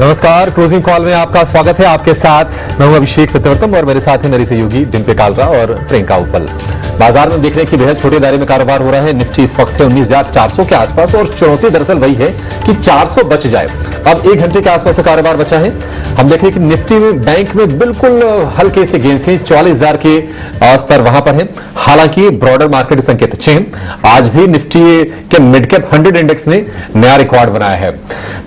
नमस्कार, closing call में आपका स्वागत है। आपके साथ मैं हूं अभिषेक सत्यवर्तम और मेरे साथ है मेरी सहयोगी डिम्पे कालरा और प्रियंका उपल। बाजार में देख रहे हैं कि बेहद छोटे दायरे में कारोबार हो रहा है। निफ्टी इस वक्त है 19,400 के आसपास और चुनौती दरअसल वही है कि 400 बच जाए। अब 1 घंटे के आसपास से कारोबार बचा है। हम देख रहे हैं कि निफ्टी में बैंक में बिल्कुल हल्के से गेंस हैं, 44,000 के स्तर वहां पर है। हालांकि ब्रॉडर मार्केट संकेत अच्छे हैं। आज भी निफ्टी के मिड कैप 100 इंडेक्स ने नया रिकॉर्ड बनाया है।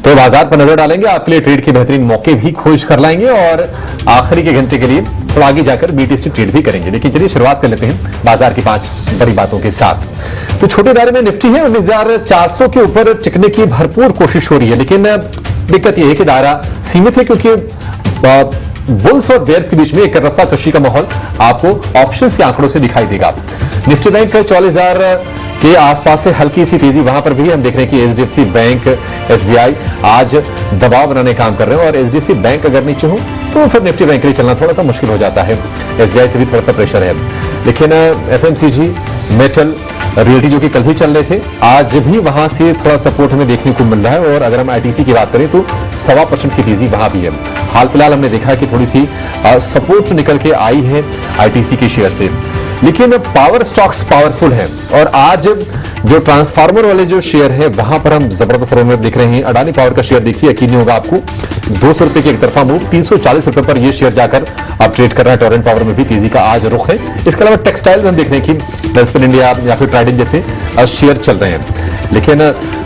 तो बाजार पर नजर डालेंगे, आपके लिए ट्रेड के बेहतरीन मौके भी खोज कर लाएंगे और आखिरी के घंटे के लिए थोड़ा आगे जाकर बीटीसी ट्रेड भी करेंगे। लेकिन चलिए शुरुआत कर लेते हैं बाजार की 5 बड़ी बातों के साथ। तो छोटे दायरे में निफ्टी है 19,400 के ऊपर टिकने की भरपूर कोशिश हो रही है, लेकिन दिक्कत यह है कि दायरा सीमित है क्योंकि बुल्स और बेयर्स के बीच में एक रस्साकशी का माहौल आपको ऑप्शंस के आंकड़ों से दिखाई देगा। निफ्टी बैंक 44,000 के आसपास से हल्की सी तेजी वहां पर भी हम देख रहे हैं कि एचडीएफसी बैंक, एसबीआई आज दबाव बनाने काम कर रहे हैं और एचडीएफसी बैंक अगर नीचे हो तो फिर निफ्टी बैंक के लिए चलना थोड़ा सा मुश्किल हो जाता है। एसबीआई से भी थोड़ा सा प्रेशर है, लेकिन एफएमसीजी, मेटल, रियल्टी जो कि कल भी चल रहे थे, आज भी वहां से थोड़ा सपोर्ट हमें देखने को मिल रहा है। और अगर हम आईटीसी की बात करें तो 1.25% की तेजी वहां भी है। हाल फिलहाल हमने देखा कि थोड़ी सी सपोर्ट निकल के आई है आईटीसी के शेयर से, लेकिन पावर स्टॉक्स पावरफुल हैं और आज जो ट्रांसफार्मर वाले जो शेयर है वहां पर हम जबरदस्त रन देख रहे हैं। अडानी पावर का शेयर देखिए, यकीन नहीं होगा आपको, 200 रुपए की एक तरफा मूव, 340 रुपए पर यह शेयर जाकर अब ट्रेड कर रहा है। टोरेंट पावर में भी तेजी का आज रुख है। इसके अलावा टेक्सटाइल में हम देख रहे हैं कि वेल्सपन इंडिया या फिर ट्राइडेंट जैसे शेयर चल रहे हैं। लेकिन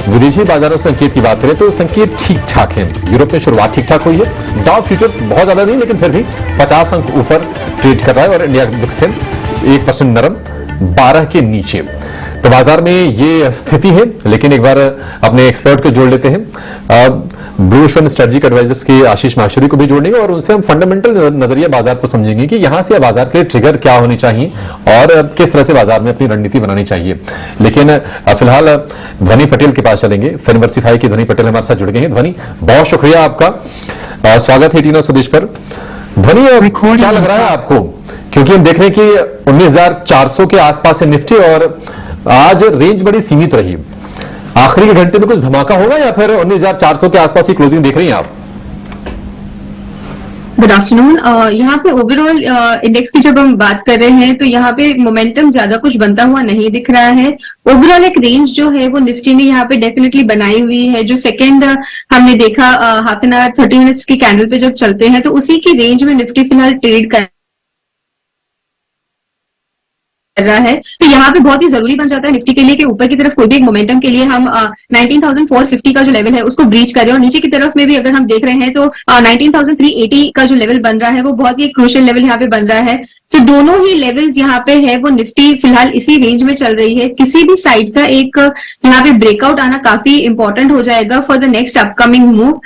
विदेशी बाजारों से संकेत की बात करें तो संकेत ठीक ठाक है। यूरोप में शुरुआत ठीक ठाक हुई है। डाउ फ्यूचर्स बहुत ज्यादा नहीं, लेकिन फिर भी 50 अंक ऊपर ट्रेड कर रहा है और इंडिया विक्स 1% नरम, 12 के नीचे। तो बाजार में ये स्थिति है। लेकिन एक बार अपने एक्सपर्ट को जोड़ लेते हैं, ब्लू ओशन स्ट्रेटेजिक एडवाइजर्स के आशीष माशुरी को भी जोड़ेंगे और उनसे हम फंडामेंटल नजरिया बाजार को समझेंगे कि यहां से बाजार के ट्रिगर क्या होनी चाहिए और किस तरह से बाजार में अपनी रणनीति बनानी चाहिए। लेकिन फिलहाल ध्वनि पटेल के पास चलेंगे। फिनवर्सिफाई के ध्वनि पटेल हमारे साथ जुड़ गए हैं। ध्वनि, बहुत शुक्रिया आपका, स्वागत है टीना स्वदेश पर। ध्वनि, क्या लग रहा है आपको, क्योंकि हम देख रहे हैं कि 19,400 के आसपास है निफ्टी और आज रेंज बड़ी सीमित रही। आखिरी के घंटे में कुछ धमाका होगा या फिर 19,400 के आसपास ही क्लोजिंग देख रही हैं आप? Good afternoon. यहाँ पे ओवरऑल इंडेक्स की जब हम बात कर रहे हैं तो यहाँ पे मोमेंटम ज्यादा कुछ बनता हुआ नहीं दिख रहा है। ओवरऑल एक रेंज जो है वो निफ्टी ने यहाँ पे डेफिनेटली बनाई हुई है। जो सेकंड हमने देखा हाफ एन आवर 30 मिनट्स की कैंडल पे जब चलते हैं तो उसी की रेंज में निफ्टी फिलहाल ट्रेड कर रहा है। तो यहाँ पे बहुत ही जरूरी बन जाता है निफ्टी के लिए कि ऊपर की तरफ कोई भी एक मोमेंटम के लिए हम 19,450 का जो लेवल है उसको ब्रीच करें और नीचे की तरफ में भी अगर हम देख रहे हैं तो 19,380 का जो लेवल बन रहा है वो बहुत ही क्रूशियल लेवल यहाँ पे बन रहा है। तो दोनों ही लेवल्स यहाँ पे है वो निफ्टी फिलहाल इसी रेंज में चल रही है। किसी भी साइड का एक यहाँ पे ब्रेकआउट आना काफी इंपॉर्टेंट हो जाएगा for the next upcoming move.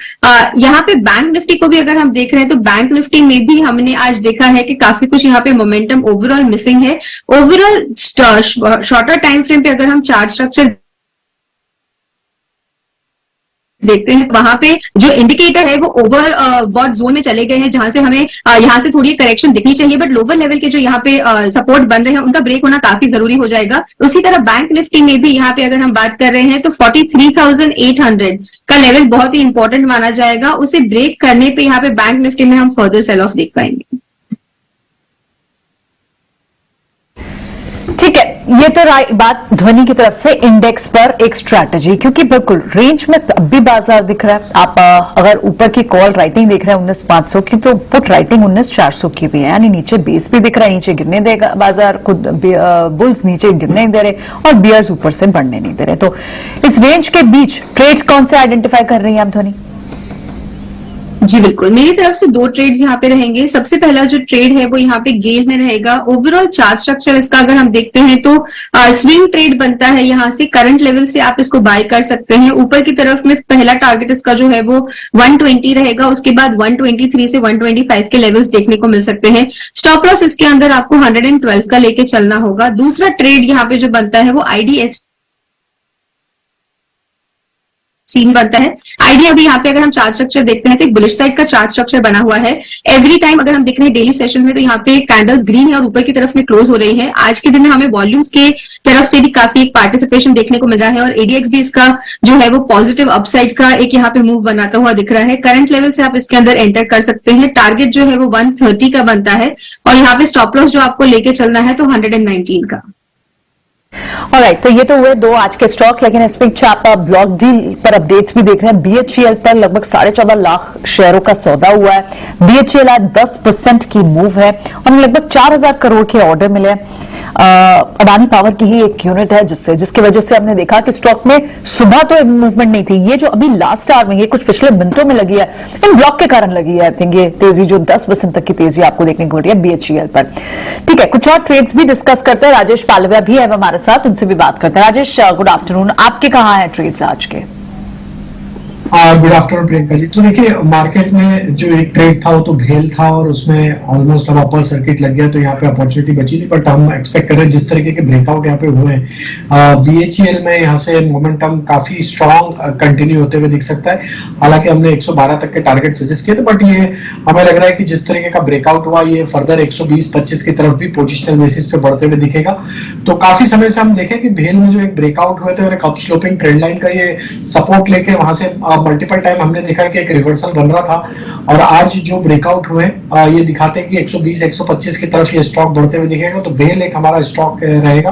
यहाँ पे बैंक निफ्टी को भी अगर हम देख रहे हैं तो बैंक निफ्टी में भी हमने आज देखा है कि काफी कुछ यहाँ पे मोमेंटम ओवरऑल मिसिंग है। ओवरऑल शॉर्टर टाइम फ्रेम पे अगर हम चार्ट स्ट्रक्चर देखते हैं वहां पे जो इंडिकेटर है वो ओवर बॉट जोन में चले गए हैं, जहां से हमें यहाँ से थोड़ी करेक्शन दिखनी चाहिए, बट लोअर लेवल के जो यहाँ पे सपोर्ट बन रहे हैं उनका ब्रेक होना काफी जरूरी हो जाएगा। उसी तरह बैंक निफ्टी में भी यहाँ पे अगर हम बात कर रहे हैं तो 43,800 का लेवल बहुत ही इंपॉर्टेंट माना जाएगा। उसे ब्रेक करने पे यहाँ पे बैंक निफ्टी में हम फर्दर सेल ऑफ देख पाएंगे। ठीक है, ये तो बात ध्वनि की तरफ से इंडेक्स पर एक स्ट्रैटेजी, क्योंकि बिल्कुल रेंज में अब भी बाजार दिख रहा है। आप अगर ऊपर की कॉल राइटिंग देख रहे हैं 19,500 की, तो पुट राइटिंग 19,400 की भी है, यानी नीचे बेस भी दिख रहा है, नीचे गिरने देगा बाजार, खुद बुल्स नीचे गिरने नहीं दे रहे और बियर्स ऊपर से बढ़ने नहीं दे रहे। तो इस रेंज के बीच ट्रेड्स कौन से आइडेंटिफाई कर रही हैं आप ध्वनि? जी बिल्कुल, मेरी तरफ से 2 ट्रेड्स यहाँ पे रहेंगे। सबसे पहला जो ट्रेड है वो यहाँ पे गेल में रहेगा। ओवरऑल चार्ट स्ट्रक्चर इसका अगर हम देखते हैं तो स्विंग ट्रेड बनता है। यहाँ से करंट लेवल से आप इसको बाय कर सकते हैं। ऊपर की तरफ में पहला टारगेट इसका जो है वो 120 रहेगा, उसके बाद 123 से 125 के लेवल्स देखने को मिल सकते हैं। स्टॉप लॉस इसके अंदर आपको 112 का लेके चलना होगा। दूसरा ट्रेड यहाँ पे जो बनता है वो आईडीएफसी सीन बनता है। आइडिया अभी यहाँ पे अगर हम चार्ट स्ट्रक्चर देखते हैं तो एक बुलिश साइड का चार्ट स्ट्रक्चर बना हुआ है। एवरी टाइम अगर हम देख रहे हैं डेली सेशंस में तो यहाँ पे कैंडल्स ग्रीन है और ऊपर की तरफ में क्लोज हो रही है। आज के दिन में हमें वॉल्यूम्स के तरफ से भी काफी एक पार्टिसिपेशन देखने को मिल रहा है और एडीएक्स भी इसका जो है वो पॉजिटिव अपसाइड का एक यहाँ पे मूव बनाता हुआ दिख रहा है। करंट लेवल से आप इसके अंदर एंटर कर सकते हैं। टारगेट जो है वो 130 का बनता है और यहाँ पे स्टॉप लॉस जो आपको लेके चलना है तो 119 का। ऑलराइट, तो ये तो हुए दो आज के स्टॉक, लेकिन इसमें आप ब्लॉक डील पर अपडेट्स भी देख रहे हैं। बीएचईएल पर लगभग 14.5 लाख शेयरों का सौदा हुआ है। बीएचईएल आज 10% की मूव है और लगभग 4000 करोड़ के ऑर्डर मिले। अडानी पावर की ही एक यूनिट है जिसकी वजह से हमने देखा कि स्टॉक में सुबह तो मूवमेंट नहीं थी। ये जो अभी लास्ट आवर में ये कुछ पिछले मिनटों में लगी है, इन ब्लॉक के कारण लगी है। आई थिंक ये तेजी जो 10% तक की तेजी आपको देखने को मिल रही है बीएचईएल पर। ठीक है, कुछ और ट्रेड्स भी डिस्कस करते हैं। राजेश पालविया भी है हमारे साथ, उनसे भी बात करते हैं। Rajesh, good afternoon. आपके कहाँ हैं ट्रेड्स आज के? Good afternoon Priyanka ji. तो देखिए, मार्केट में जो एक ट्रेड था वो तो भेल था और उसमें ऑलमोस्ट अब अपर सर्किट लग गया, तो यहाँ पे अपॉर्चुनिटी बची नहीं। बट हम एक्सपेक्ट कर रहे हैं जिस तरीके के ब्रेकआउट यहाँ पे हुए हैं बीएचईएल में, यहाँ से मोमेंटम काफी स्ट्रॉन्ग कंटिन्यू होते हुए दिख सकता है। हालांकि हमने 112 तक के टारगेट सजेस्ट किए थे, बट ये हमें लग रहा है कि जिस तरीके का ब्रेकआउट हुआ ये फर्दर 120-25 की तरफ भी पोजिशनल बेसिस पे बढ़ते हुए दिखेगा। तो काफी समय से हम देखें कि भेल में जो एक ब्रेकआउट हुए थे और एक अप स्लोपिंग ट्रेंड लाइन का ये सपोर्ट लेके वहां से मल्टीपल टाइम हमने देखा कि एक रिवर्सल बन रहा था और आज जो ब्रेकआउट हुए ये दिखाते हैं कि 120-125 की तरफ ये स्टॉक बढ़ते हुए दिखेगा। तो भेल एक हमारा स्टॉक रहेगा।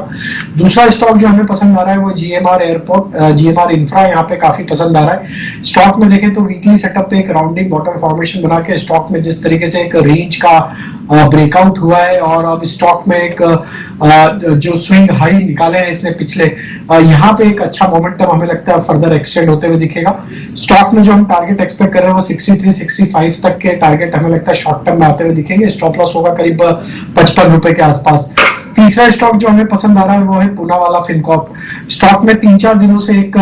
दूसरा स्टॉक जो हमें पसंद आ रहा है वो जीएमआर एयरपोर्ट, जीएमआर इंफ्रा यहाँ पे काफी पसंद आ रहा है। स्टॉक में देखें तो वीकली सेटअप पे एक राउंडिंग बॉटम फॉर्मेशन बना के स्टॉक में जिस तरीके से एक रेंज का ब्रेकआउट हुआ है और अब स्टॉक में एक जो स्विंग हाई निकाले हैं इसने पिछले, यहाँ पे एक अच्छा मोमेंटम हमें लगता है फर्दर एक्सटेंड होते हुए दिखेगा। स्टॉक में जो हम टारगेट एक्सपेक्ट कर रहे हैं वो 63-65 तक के टारगेट हमें लगता है शॉर्ट टर्म में आते हुए दिखेंगे। स्टॉप लॉस होगा करीब 55 रुपए के आसपास। तीसरा स्टॉक जो हमें पसंद आ रहा है वो है पूना वाला फिनकॉर्प। स्टॉक में 3-4 दिनों से एक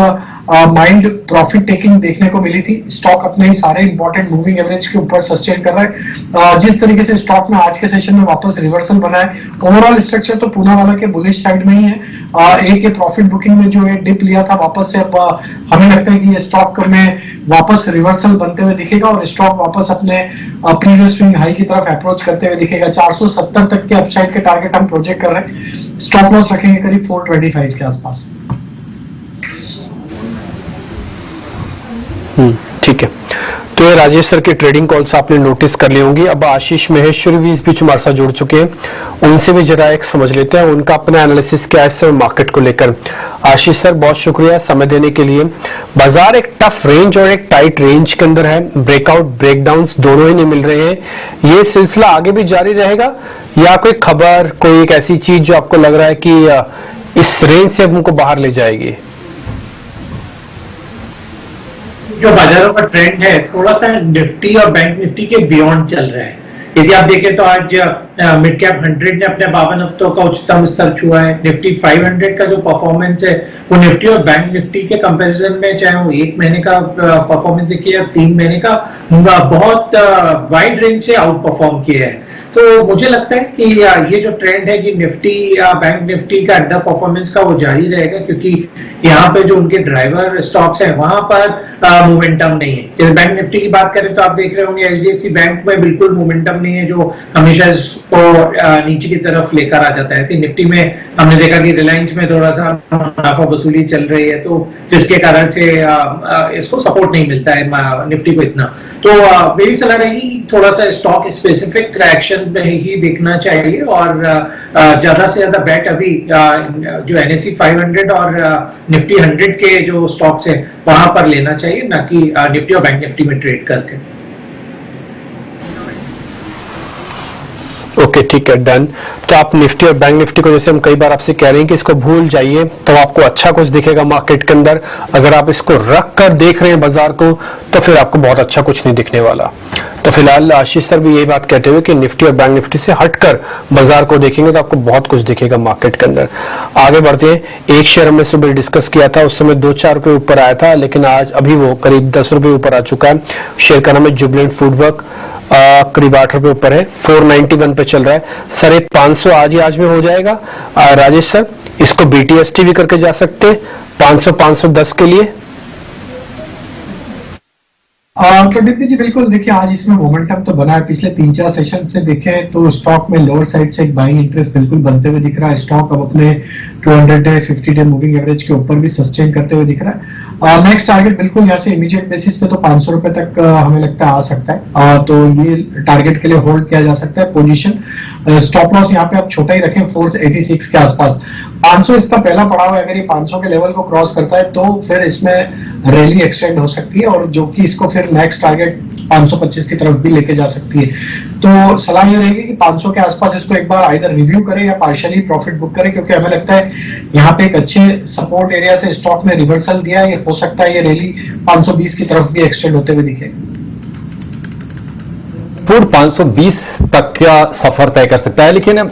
माइल्ड प्रॉफिट टेकिंग देखने को मिली थी। स्टॉक अपने ही सारे इंपॉर्टेंट मूविंग एवरेज के ऊपर सस्टेन कर रहा है। जिस तरीके से स्टॉक में आज के सेशन में वापस रिवर्सल बना है, ओवरऑल स्ट्रक्चर तो पूना वाला के बुलिश साइड में ही है। एक प्रॉफिट बुकिंग में जो एक डिप लिया था वापस से, अब हमें लगता है कि ये स्टॉक में वापस रिवर्सल बनते हुए दिखेगा और स्टॉक वापस अपने प्रीवियस स्विंग हाई की तरफ अप्रोच करते हुए दिखेगा। 470 तक के अपसाइड के टारगेट हम प्रोजेक्ट कर रहे हैं। स्टॉप लॉस रखेंगे करीब 425 के आसपास। ठीक है, तो ये राजेश सर की ट्रेडिंग कॉल्स आपने नोटिस कर ली होंगी। अब आशीष महेश्वरी भी इस बीच हमारे साथ जुड़ चुके हैं, उनसे भी जरा एक समझ लेते हैं उनका अपना एनालिसिस क्या है इस समय मार्केट को लेकर। आशीष सर, बहुत शुक्रिया समय देने के लिए। बाजार एक टफ रेंज और एक टाइट रेंज के अंदर है, ब्रेकआउट ब्रेकडाउन्स दोनों ही नहीं मिल रहे हैं। ये सिलसिला आगे भी जारी रहेगा या कोई खबर, कोई एक ऐसी चीज जो आपको लग रहा है कि इस रेंज से हमको बाहर ले जाएगी? जो बाजारों का ट्रेंड है थोड़ा सा निफ्टी और बैंक निफ्टी के बियॉन्ड चल रहा है। यदि आप देखें तो आज मिड कैप 100 ने अपने 52 हफ्तों का उच्चतम स्तर छुआ है। निफ्टी 500 का जो परफॉर्मेंस है वो निफ्टी और बैंक निफ्टी के कंपैरिजन में, चाहे वो 1 महीने का परफॉर्मेंस देखिए या 3 महीने का, बहुत वाइड रेंज से आउट परफॉर्म किया है। तो मुझे लगता है कि ये जो ट्रेंड है कि निफ्टी या बैंक निफ्टी का अंडर परफॉर्मेंस का वो जारी रहेगा, क्योंकि यहाँ पे जो उनके ड्राइवर स्टॉक्स हैं वहां पर मोमेंटम नहीं है। जैसे बैंक निफ्टी की बात करें तो आप देख रहे होंगे एचडीएफसी बैंक में बिल्कुल मोमेंटम नहीं है, जो हमेशा इसको नीचे की तरफ लेकर आ जाता है। ऐसे निफ्टी में हमने देखा कि रिलायंस में थोड़ा सा मुनाफा वसूली चल रही है, तो जिसके कारण से इसको सपोर्ट नहीं मिलता है निफ्टी को इतना। तो मेरी सलाह रहेगी थोड़ा सा स्टॉक स्पेसिफिक एक्शन में ही देखना चाहिए और ज्यादा से ज्यादा बैट अभी जो एनएसई 500 और निफ्टी 100 के जो स्टॉक्स हैं वहां पर लेना चाहिए, ना कि निफ्टी और बैंक निफ्टी में ट्रेड करके। ओके, ठीक है, डन। तो आप निफ्टी और बैंक निफ्टी को, जैसे हम कई बार आपसे कह रहे हैं कि इसको भूल जाइए, तो आपको अच्छा कुछ दिखेगा मार्केट के अंदर। अगर आप इसको रख कर देख रहे हैं बाजार को, तो फिर आपको बहुत अच्छा कुछ नहीं दिखने वाला। तो फिलहाल आशीष सर भी यही बात कहते हुए कि निफ्टी और बैंक निफ्टी से हटकर बाजार को देखेंगे तो आपको बहुत कुछ दिखेगा मार्केट के अंदर। आगे बढ़ते हैं। एक शेयर हमने सुबह डिस्कस किया था, उस समय 2-4 रुपए ऊपर आया था, लेकिन आज अभी वो करीब 10 रुपए ऊपर आ चुका है। शेयर का नाम है जुबिलेंट फूडवर्क, करीब 8 रुपए ऊपर है, 491 पे चल रहा है। सर 500 आज में हो जाएगा। राजेश सर, इसको बीटीएसटी भी करके जा सकते हैं 500-510 के लिए। तो डीपी जी बिल्कुल देखिए आज इसमें मोमेंटम तो बना है। पिछले 3-4 सेशन से देखें तो स्टॉक में लोअर साइड से एक बाइंग इंटरेस्ट बिल्कुल बनते हुए दिख रहा है। स्टॉक अब अपने 200 डे 50 डे मूविंग एवरेज के ऊपर भी सस्टेन करते हुए दिख रहा है। नेक्स्ट टारगेट बिल्कुल यहाँ से इमीडिएट बेसिस पे तो 500 रुपए तक हमें लगता है आ सकता है। तो ये टारगेट के लिए होल्ड किया जा सकता है पोजीशन। स्टॉप लॉस यहाँ पे आप छोटा ही रखें 486 के आसपास। 500 इसका पहला पड़ाव है, अगर ये 500 के लेवल को क्रॉस करता है तो फिर इसमें रैली एक्सटेंड हो सकती है और जो कि इसको फिर नेक्स्ट टारगेट 525 की तरफ भी लेके जा सकती है। तो सलाह ये रहेगी कि 500 के आसपास इसको एक बार आइदर रिव्यू करें या पार्शियली प्रॉफिट बुक करें, क्योंकि हमें लगता है यहाँ पे एक अच्छे सपोर्ट एरिया से स्टॉक ने रिवर्सल दिया है। ये हो सकता है ये रैली 520 की तरफ भी एक्सटेंड होते हुए दिखे। पूर्ण 520 तक का सफर तय कर सकता है। लेकिन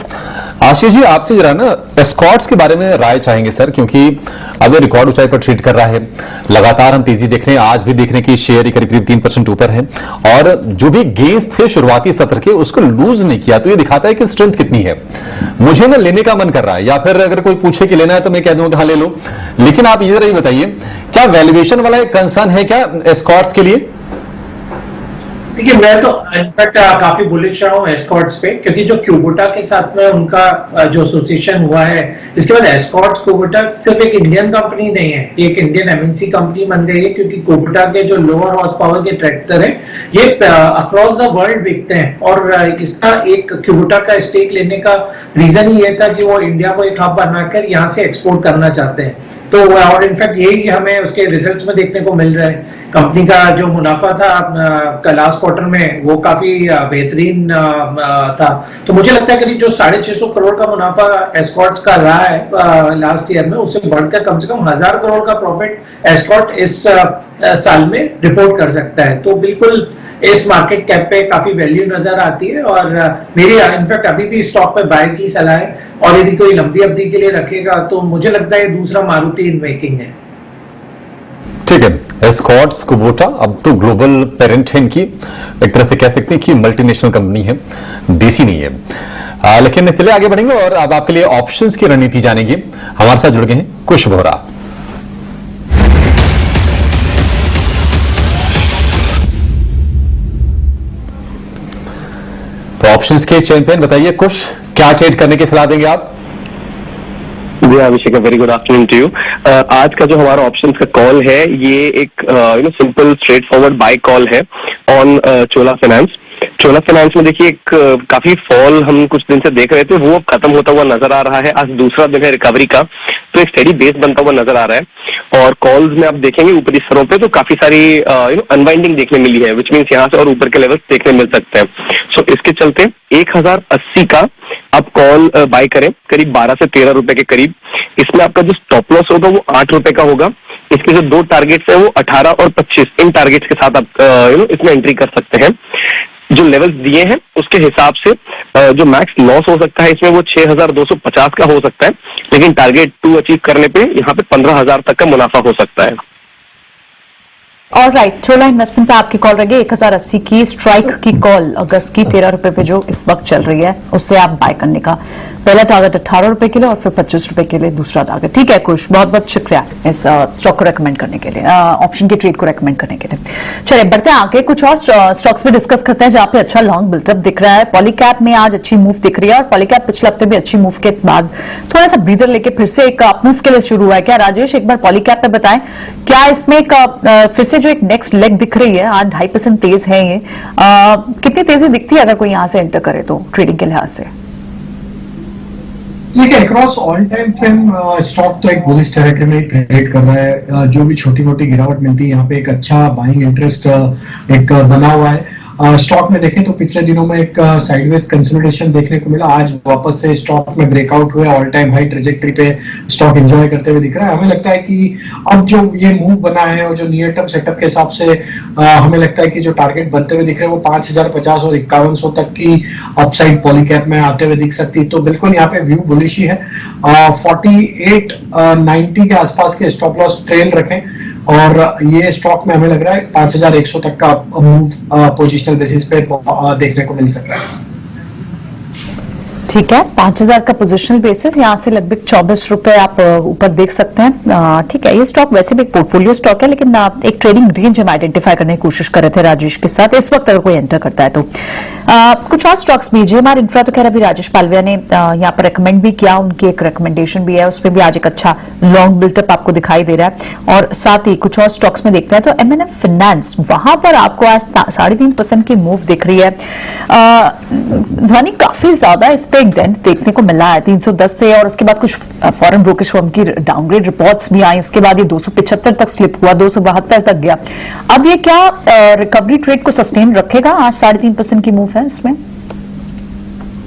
आशीष जी आपसे जरा ना एस्कॉर्ट्स के बारे में राय चाहेंगे सर, क्योंकि अब ये रिकॉर्ड ऊंचाई पर ट्रेड कर रहा है, लगातार हम तेजी देख रहे हैं। आज भी देख रहे हैं कि शेयर करीब करीब 3% ऊपर है और जो भी गेंस थे शुरुआती सत्र के उसको लूज नहीं किया। तो ये दिखाता है कि स्ट्रेंथ कितनी है। मुझे ना लेने का मन कर रहा है, या फिर अगर कोई पूछे कि लेना है तो मैं कह दूंगा कि हाँ ले लो। लेकिन आप ये जरा बताइए क्या वैल्यूएशन वाला एक कंसर्न है क्या एस्कॉर्ट्स के लिए? देखिए मैं तो इनफैक्ट काफी बुलिश रहा हूँ एस्कॉर्ट्स पे, क्योंकि जो क्यूबोटा के साथ में उनका जो एसोसिएशन हुआ है, इसके बाद एस्कॉर्ट्स क्यूबोटा सिर्फ एक इंडियन कंपनी नहीं है, ये एक इंडियन एमएनसी कंपनी बन गई है। क्योंकि क्यूबोटा के जो लोअर हॉर्स पावर के ट्रैक्टर है ये अक्रॉस द वर्ल्ड बिकते हैं और इसका एक क्यूबोटा का स्टेक लेने का रीजन ही ये था कि वो इंडिया को एक हब बनाकर यहाँ से एक्सपोर्ट करना चाहते हैं। तो और इनफैक्ट यही हमें उसके रिजल्ट्स में देखने को मिल रहा है। कंपनी का जो मुनाफा था लास्ट क्वार्टर में वो काफी बेहतरीन था। तो मुझे लगता है करीब जो 650 करोड़ का मुनाफा एस्कॉर्ट्स का रहा है लास्ट ईयर में, उससे बढ़कर कम से कम 1000 करोड़ का प्रॉफिट एस्कॉर्ट इस साल में रिपोर्ट कर सकता है। तो बिल्कुल इस मार्केट कैप पे काफी वैल्यू नजर आती है और मेरी इनफैक्ट अभी भी स्टॉक पे बाय की सलाह है। और यदि कोई लंबी अवधि के लिए रखेगा तो मुझे लगता है दूसरा मारुति इन मेकिंग है। ठीक है, एस्कॉर्ट्स कुबोटा अब तो ग्लोबल पेरेंट है इनकी, एक तरह से कह सकते हैं कि मल्टीनेशनल कंपनी है, देसी नहीं है। लेकिन चलिए आगे बढ़ेंगे और अब आपके लिए ऑप्शंस की रणनीति जानेंगे। हमारे साथ जुड़ गए हैं कुश बोहरा। तो ऑप्शंस के चैंपियन बताइए कुश, क्या ट्रेड करने की सलाह देंगे आप? जी Abhishek, very good afternoon to you. आज का जो हमारा ऑप्शंस का कॉल है ये एक simple straightforward buy call है on Chola finance. Chola finance में देखिए एक काफी फॉल हम कुछ दिन से देख रहे थे, वो अब खत्म होता हुआ नजर आ रहा है। आज दूसरा दिन है रिकवरी का, तो एक स्टेडी बेस बनता हुआ नजर आ रहा है। और कॉल्स में आप देखेंगे ऊपरी स्तरों पे तो काफी सारी अनवाइंडिंग देखने मिली है, विच मीन्स यहाँ से और ऊपर के लेवल्स देखने मिल सकते हैं। सो इसके चलते 1080 का आप कॉल बाय करें करीब 12 से 13 रुपए के करीब। इसमें आपका जो स्टॉप लॉस होगा वो 8 रुपए का होगा। इसके जो दो टारगेट्स है वो 18 और 25, इन टारगेट्स के साथ आप इसमें एंट्री कर सकते हैं। जो लेवल्स दिए हैं उसके हिसाब से जो मैक्स लॉस हो सकता है इसमें वो 6250 का हो सकता है, लेकिन टारगेट 2 अचीव करने पे यहाँ पे 15000 तक का मुनाफा हो सकता है। ऑलराइट, चोला इन्वेस्टमेंट पे आपकी कॉल रहेगी 1080 की स्ट्राइक की कॉल अगस्त की 13 रुपए पे जो इस वक्त चल रही है उससे आप बाय करने का पहला टारगेट 18 रुपए के लिए और फिर 25 रुपए के लिए दूसरा टारगेट। ठीक है कुश, बहुत बहुत शुक्रिया इस स्टॉक को रेकमेंड करने के लिए, ऑप्शन के ट्रेड को रेकमेंड करने के लिए। चलिए बढ़ते हैं आगे, कुछ और स्टॉक्स पे डिस्कस करते हैं जहां पे अच्छा लॉन्ग बिल्टअप दिख रहा है। पॉलीकैप में आज अच्छी मूव दिख रही है और पॉलीकैप पिछले हफ्ते भी अच्छी मूव के बाद थोड़ा सा ब्रीदर लेके फिर से एक अप मूव के लिए शुरू हुआ है। क्या राजेश एक बार पॉलीकैप पे बताएं, क्या इसमें फिर से जो एक नेक्स्ट लेग दिख रही है, आज 2.5% तेज है ये, कितनी तेजी दिखती है अगर कोई यहां से एंटर करे तो ट्रेडिंग के लिहाज से? देखिए across all time frame stock तो एक बुलिश टेरिटरी में ट्रेड कर रहा है। जो भी छोटी मोटी गिरावट मिलती है यहाँ पे एक अच्छा बाइंग इंटरेस्ट एक बना हुआ है। स्टॉक में देखें तो पिछले दिनों में एक साइडवेज कंसोलिडेशन देखने को मिला, आज वापस से स्टॉक में ब्रेकआउट हुआ, ऑल टाइम हाई ट्रेजेक्टरी पे स्टॉक एंजॉय करते हुए दिख रहा है। हमें लगता है कि अब जो ये मूव बना है और जो नियर टर्म सेटअप के हिसाब से हमें लगता है कि जो टारगेट बनते हुए दिख रहे हैं वो 5050 और 5100 तक की अपसाइड पॉलीकैप में आते हुए दिख सकती है। तो बिल्कुल यहाँ पे व्यू बुलिश ही है। 4890 के आसपास के स्टॉप लॉस ट्रेल रखें और ये स्टॉक में हमें लग रहा है 5100 तक का मूव पोजिशनल बेसिस पे देखने को मिल सकता है। ठीक है, 5000 का पोजिशनल बेसिस, यहाँ से लगभग 24 रुपए आप ऊपर देख सकते हैं। ठीक है, ये स्टॉक वैसे भी एक पोर्टफोलियो स्टॉक है, लेकिन एक ट्रेडिंग रेंज हम आइडेंटिफाई करने की कोशिश कर रहे थे राजेश के साथ। इस वक्त अगर कोई एंटर करता है तो कुछ और स्टॉक्स भी, जेएमआर इंफ्रा तो खैर अभी राजेश पालविया ने यहाँ पर रिकमेंड भी किया, उनकी एक रिकमेंडेशन भी है, उसमें भी आज एक अच्छा लॉन्ग बिल्टअप आपको दिखाई दे रहा है। और साथ ही कुछ और स्टॉक्स में देखते हैं तो एमएनएफ फाइनेंस, वहां पर आपको आज 3.5% की मूव दिख रही है। ध्वनि काफी ज्यादा इस पे एक डेंट देखने को मिला है 310 से, और उसके बाद कुछ फॉरेन ब्रोकरेज फर्म की डाउनग्रेड रिपोर्ट्स भी आई, इसके बाद ये 275 तक स्लिप हुआ, 272 तक गया। अब ये क्या रिकवरी ट्रेड को सस्टेन रखेगा? आज 3.5% की मूव है इसमें।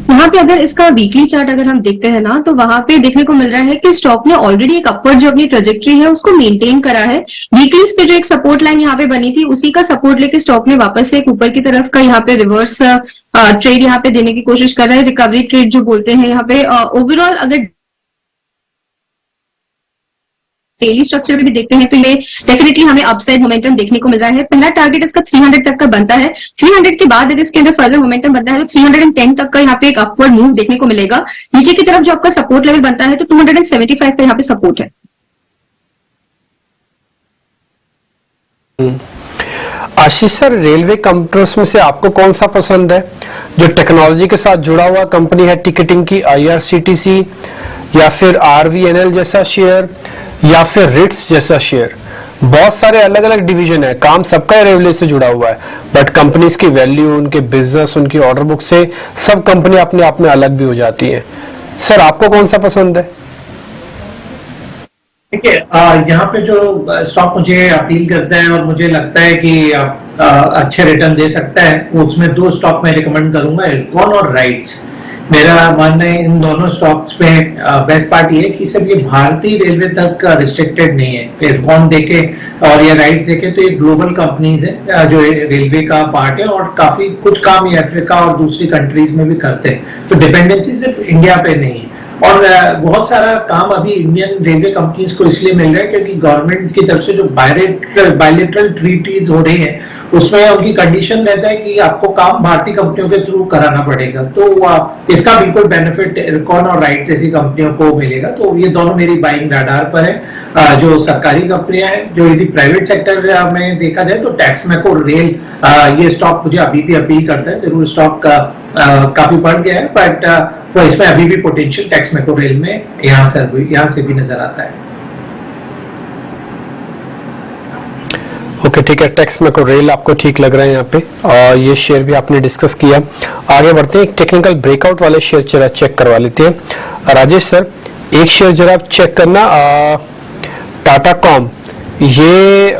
यहाँ पे अगर इसका वीकली चार्ट अगर हम देखते हैं ना, तो वहां पे देखने को मिल रहा है कि स्टॉक ने ऑलरेडी एक अपवर्ड जो अपनी ट्रेजेक्टरी है उसको मेंटेन करा है। वीकलीज पे जो एक सपोर्ट लाइन यहाँ पे बनी थी, उसी का सपोर्ट लेके स्टॉक ने वापस से एक ऊपर की तरफ का यहाँ पे रिवर्स ट्रेड यहाँ पे देने की कोशिश कर रहा है, रिकवरी ट्रेड जो बोलते हैं यहाँ पे। ओवरऑल अगर डेली स्ट्रक्चर में भी देखते हैं तो ये डेफिनेटली हमें अपसाइड मोमेंटम देखने को मिल रहा है। पहला टारगेट इसका 300 तक का बनता है, 300 के बाद अगर इसके अंदर फर्दर मोमेंटम बनता है तो 310 तक का यहाँ पे एक अपवर्ड मूव देखने को मिलेगा। नीचे की तरफ जो आपका सपोर्ट लेवल बनता है तो 275 का यहाँ पे सपोर्ट है। आशीष सर, रेलवे कंपनीज में से आपको कौन सा पसंद है? जो टेक्नोलॉजी के साथ जुड़ा हुआ कंपनी है टिकटिंग की, IRCTC, या फिर RVNL जैसा शेयर, या फिर रिट्स जैसा शेयर? बहुत सारे अलग अलग डिवीजन है, काम सबका रेलवे से जुड़ा हुआ है, बट कंपनीज की वैल्यू, उनके बिजनेस, उनकी ऑर्डर बुक से सब कंपनी अपने आप में अलग भी हो जाती है। सर, आपको कौन सा पसंद है? देखिए, यहाँ पे जो स्टॉक मुझे अपील करता है और मुझे लगता है कि अच्छे रिटर्न दे सकता है, उसमें दो स्टॉक मैं रिकमेंड करूंगा, इरकॉन और राइट्स। मेरा मानना है इन दोनों स्टॉक्स में बेस्ट पार्ट ये है कि सब ये भारतीय रेलवे तक रिस्ट्रिक्टेड नहीं है। इरकॉन देखे और ये राइट्स देखे तो ये ग्लोबल कंपनीज है जो रेलवे का पार्ट है, और काफी कुछ काम ये अफ्रीका और दूसरी कंट्रीज में भी करते हैं, तो डिपेंडेंसी सिर्फ इंडिया पे नहीं है। और बहुत सारा काम अभी इंडियन रेलवे कंपनीज को इसलिए मिल रहा है क्योंकि गवर्नमेंट की तरफ से जो बायलेटरल ट्रीटीज हो रही है उसमें उनकी कंडीशन रहता है कि आपको काम भारतीय कंपनियों के थ्रू कराना पड़ेगा, तो इसका बिल्कुल बेनिफिट इरकॉन और राइट जैसी कंपनियों को मिलेगा। तो ये दोनों मेरी बाइंग रडार पर है। जो सरकारी कंपनियां हैं, जो यदि प्राइवेट सेक्टर में देखा जाए तो टैक्समेको, रेल, ये स्टॉक मुझे अभी भी अपील करता है। जरूर स्टॉक काफी बढ़ गया है, बट तो इसमें अभी भी पोटेंशियल टैक्समेको, रेल में यहाँ से भी नजर आता है। ओके, ठीक है, टैक्समेको, रेल आपको ठीक लग रहा है यहाँ पे, और ये शेयर भी आपने डिस्कस किया। आगे बढ़ते हैं, एक टेक्निकल ब्रेकआउट वाले शेयर जरा चेक करवा लेते हैं। राजेश सर, एक शेयर जरा आप चेक करना, टाटा कॉम, ये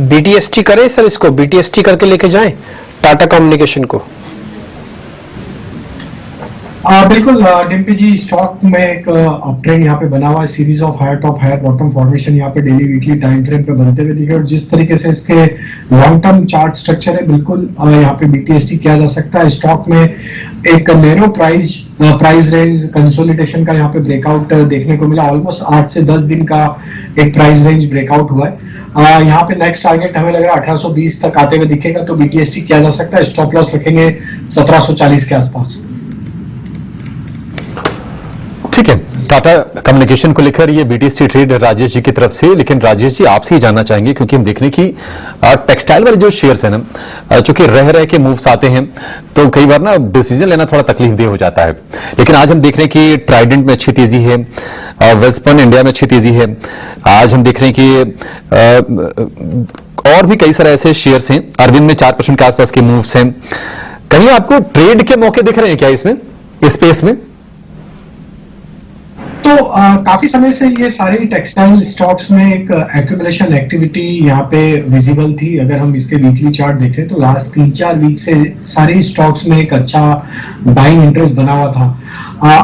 BTST करें सर, इसको BTST करके लेके जाएं टाटा कम्युनिकेशन को। बिल्कुल डिम्पी जी, स्टॉक में एक अपट्रेंड यहाँ पे बना हुआ है, series of higher top higher bottom formation यहाँ पे डेली वीकली टाइम फ्रेम पे बनते हुए दिखे, और जिस तरीके से इसके लॉन्ग टर्म चार्ट स्ट्रक्चर है, बिल्कुल यहाँ पे BTST किया जा सकता है। स्टॉक में एक नैरो प्राइस रेंज कंसोलिडेशन का यहाँ पे ब्रेकआउट देखने को मिला, ऑलमोस्ट 8 से 10 दिन का एक प्राइस रेंज ब्रेकआउट हुआ है। यहाँ पे नेक्स्ट टारगेट हमें लग रहा है 1820 तक आते हुए दिखेगा, तो BTST किया जा सकता है। स्टॉप लॉस रखेंगे 1740 के आसपास। ठीक है, टाटा कम्युनिकेशन को लेकर ये BTST ट्रेड राजेश जी की तरफ से। लेकिन राजेश जी, आपसे ही जानना चाहेंगे, क्योंकि हम देख रहे हैं कि टेक्सटाइल वाले जो शेयर्स हैं ना, चूंकि रह के मूव्स आते हैं तो कई बार ना डिसीजन लेना थोड़ा तकलीफ दे हो जाता है। लेकिन आज हम देख रहे हैं कि ट्राइडेंट में अच्छी तेजी है, वेल्सपन इंडिया में अच्छी तेजी है। आज हम देख रहे हैं कि और भी कई सारे ऐसे शेयर्स हैं, अरविंद में 4% के आसपास के मूव्स हैं। कहीं आपको ट्रेड के मौके दिख रहे हैं क्या इसमें, इस स्पेस में? तो काफी समय से ये सारे टेक्सटाइल स्टॉक्स में एक एक्यूमुलेशन एक्टिविटी यहाँ पे विजिबल थी। अगर हम इसके वीकली चार्ट देखें तो लास्ट 3-4 वीक से सारे स्टॉक्स में एक अच्छा बाइंग इंटरेस्ट बना हुआ था।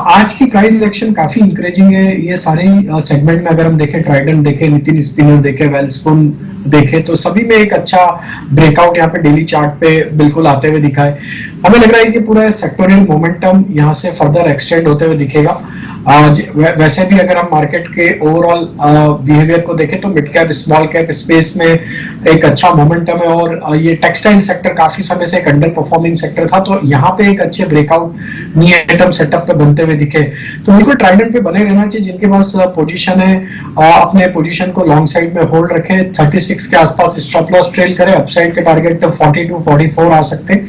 आज की प्राइस एक्शन काफी इंकरेजिंग है। ये सारे सेगमेंट में अगर हम देखें, ट्राइडेंट देखें, नितिन स्पिनर देखें, वेलस्पून देखें, तो सभी में एक अच्छा ब्रेकआउट यहाँ पे डेली चार्ट पे बिल्कुल आते हुए दिखा है। हमें लग रहा है कि पूरा सेक्टोरियल मोमेंटम यहाँ से फर्दर एक्सटेंड होते हुए दिखेगा। वैसे भी अगर हम मार्केट के ओवरऑल बिहेवियर को देखें तो mid cap small cap space में एक अच्छा मोमेंटम है और ये टेक्सटाइल सेक्टर काफी समय से एक अंडर परफॉर्मिंग सेक्टर था, तो यहाँ पे एक अच्छे ब्रेकआउट नी आइटम सेटअप पे बनते हुए दिखे। तो उनको ट्राइडेंट पे बने रहना चाहिए, जिनके पास पोजीशन है अपने पोजीशन को लॉन्ग साइड में होल्ड रखे, 36 के आसपास स्टॉप लॉस ट्रेल करे, अपसाइड के टारगेट तो 42 44 आ सकते हैं।